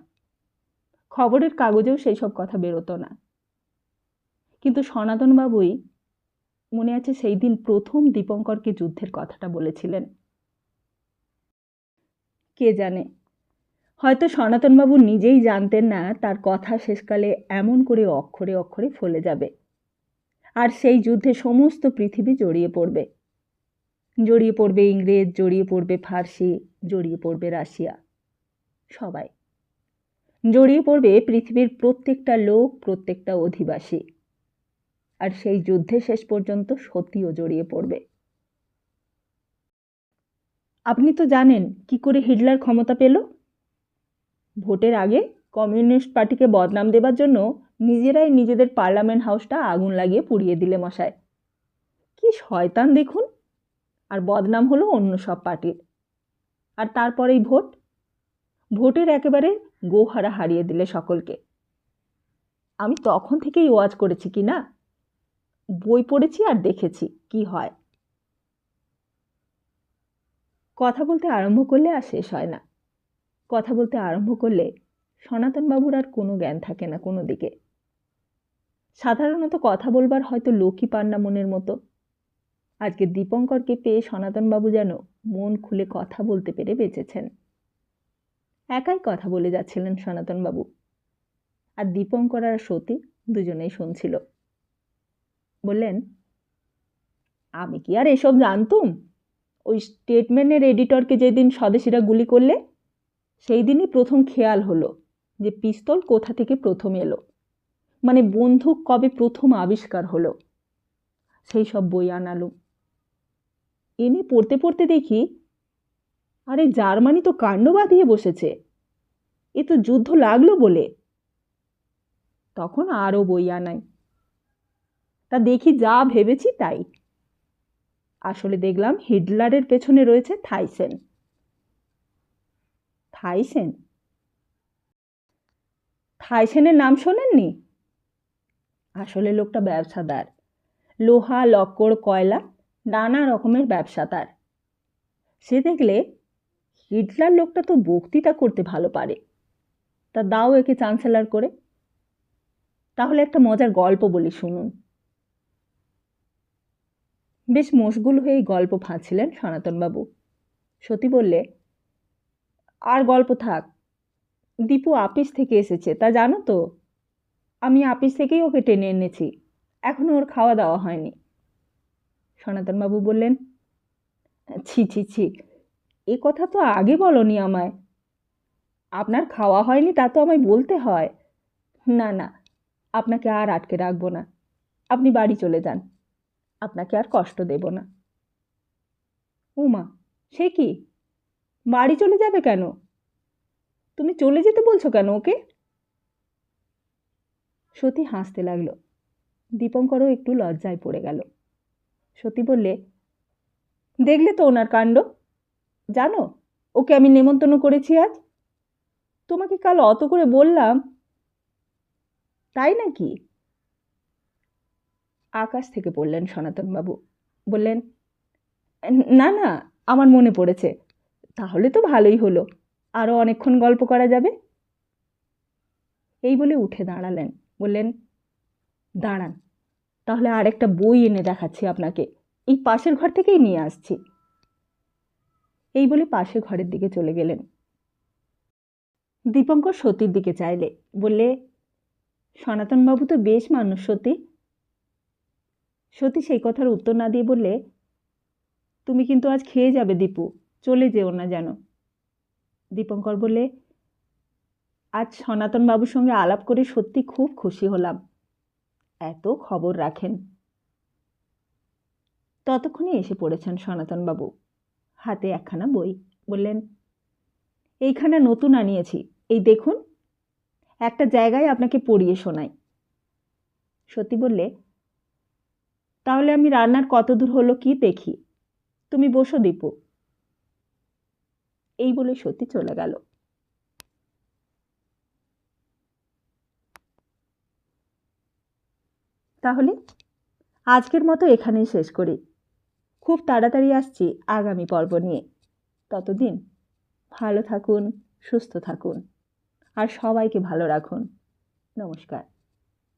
খবরের কাগজেও সেই সব কথা বেরোতো না। কিন্তু সনাতনবাবুই, মনে আছে, সেই দিন প্রথম দীপঙ্করকে যুদ্ধের কথাটা বলেছিলেন। কে জানে, হয়তো সনাতনবাবু নিজেই জানতেন না তার কথা শেষকালে এমন করে অক্ষরে অক্ষরে ফলে যাবে, আর সেই যুদ্ধে সমস্ত পৃথিবী জড়িয়ে পড়বে। জড়িয়ে পড়বে ইংরেজ, জড়িয়ে পড়বে ফার্সি, জড়িয়ে পড়বে রাশিয়া, সবাই জড়িয়ে পড়বে পৃথিবীর প্রত্যেকটা লোক, প্রত্যেকটা অধিবাসী। আর সেই যুদ্ধে শেষ পর্যন্ত সত্যিও জড়িয়ে পড়বে। আপনি তো জানেন কি করে হিটলার ক্ষমতা পেল। ভোটের আগে কমিউনিস্ট পার্টিকে বদনাম দেবার জন্য নিজেরাই নিজেদের পার্লামেন্ট হাউসটা আগুন লাগিয়ে পুড়িয়ে দিলে মশাই। কি শয়তান দেখুন। আর বদনাম হলো অন্য সব পার্টির। আর তারপরেই ভোট, ভোটের একেবারে গোহারা হারিয়ে দিলে সকলকে। আমি তখন থেকেই ওয়াজ করেছি কি না, বই পড়েছি আর দেখেছি কি হয়। কথা বলতে আরম্ভ করলে আর শেষ হয় না। কথা বলতে আরম্ভ করলে সনাতনবাবুর আর কোনো জ্ঞান থাকে না কোনো দিকে। সাধারণত কথা বলবার হয়তো লোকই পান না মনের মতো। আজকে দীপঙ্করকে পেয়ে সনাতনবাবু যেন মন খুলে কথা বলতে পেরে বেঁচেছেন। একাই কথা বলে যাচ্ছিলেন সনাতনবাবু, আর দীপঙ্কর আর সতী দুজনেই শুনছিল। বললেন, আমি কি আর এসব জানতুম? ওই স্টেটমেন্টের এডিটরকে যেদিন স্বদেশীরা গুলি করলে, সেই দিনই প্রথম খেয়াল হলো যে পিস্তল কোথা থেকে প্রথম এলো, মানে বন্দুক কবে প্রথম আবিষ্কার হলো। সেই সব বই আনালুম, এনে পড়তে পড়তে দেখি, আরে জার্মানি তো কাণ্ড বাঁধিয়ে বসেছে, এ তো যুদ্ধ লাগলো বলে। তখন আরও বই আনাই, তা দেখি যা ভেবেছি তাই। আসলে দেখলাম হিটলারের পেছনে রয়েছে থাইসেন। থাইসেন? থাইসেনের নাম শোনেননি? আসলে লোকটা ব্যবসাদার, লোহা, লক্কর, কয়লা, নানা রকমের ব্যবসা তার। সে দেখলে হিটলার লোকটা তো বক্তৃতা করতে ভালো পারে, তা দাও একে চ্যান্সেলর করে। তাহলে একটা মজার গল্প বলি, শুনুন। বেশ মশগুল হয়েই গল্প ফাঁদছিলেন সনাতনবাবু। সতী বললে, আর গল্প থাক, দীপু আপিস থেকে এসেছে, তা জানো তো? আমি আপিস থেকেই ওকে টেনে এনেছি, এখনো ওর খাওয়া দাওয়া হয়নি। সনাতনবাবু বললেন, ছি ছি ছি, এ কথা তো আগে বলনি আমায়। আপনার খাওয়া হয়নি তা তো আমায় বলতে হয়। না না, আপনাকে আর আটকে রাখবো না, আপনি বাড়ি চলে যান, আপনাকে আর কষ্ট দেব না। উমা, সে কি? বাড়ি চলে যাবে কেন? তুমি চলে যেতে বলছো কেন ওকে? সতী হাসতে লাগলো। দীপঙ্করও একটু লজ্জায় পড়ে গেল। সতী বললে, দেখলে তো ওনার কাণ্ড। জানো, ওকে আমি নেমন্তন্ন করেছি আজ। তোমাকে কাল অত করে বললাম। তাই নাকি? আকাশ থেকে পড়লেন সনাতনবাবু। বললেন, না না, আমার মনে পড়েছে। তাহলে তো ভালোই হলো, আরও অনেকক্ষণ গল্প করা যাবে। এই বলে উঠে দাঁড়ালেন। বললেন, দাঁড়ান, তাহলে আর একটা বই এনে দেখাচ্ছি আপনাকে, এই পাশের ঘর থেকেই নিয়ে আসছি। এই বলে পাশের ঘরের দিকে চলে গেলেন। দীপঙ্কর সতীর দিকে চাইলে, বললে, সনাতনবাবু তো বেশ মানুষ সতী। সতী সেই কথার উত্তর না দিয়ে বললে, তুমি কিন্তু আজ খেয়ে যাবে দীপু, চলে যেও না যেন। দীপঙ্কর বললে, আজ সনাতনবাবুর সঙ্গে আলাপ করে সত্যি খুব খুশি হলাম, এত খবর রাখেন। ততক্ষণে এসে পড়েছেন সনাতনবাবু, হাতে একখানা বই। বললেন, এইখানে নতুন আনিয়েছি, এই দেখুন, একটা জায়গায় আপনাকে পড়িয়ে শোনাই। সত্যি বললে, তাহলে আমি রান্নার কত দূর হলো কি দেখি, তুমি বসো দীপু। এই বলে সত্যি চলে গেল। তাহলে আজকের মতো এখানেই শেষ করি। খুব তাড়াতাড়ি আসছি আগামী পর্ব নিয়ে। ততদিন ভালো থাকুন, সুস্থ থাকুন, আর সবাইকে ভালো রাখুন। নমস্কার।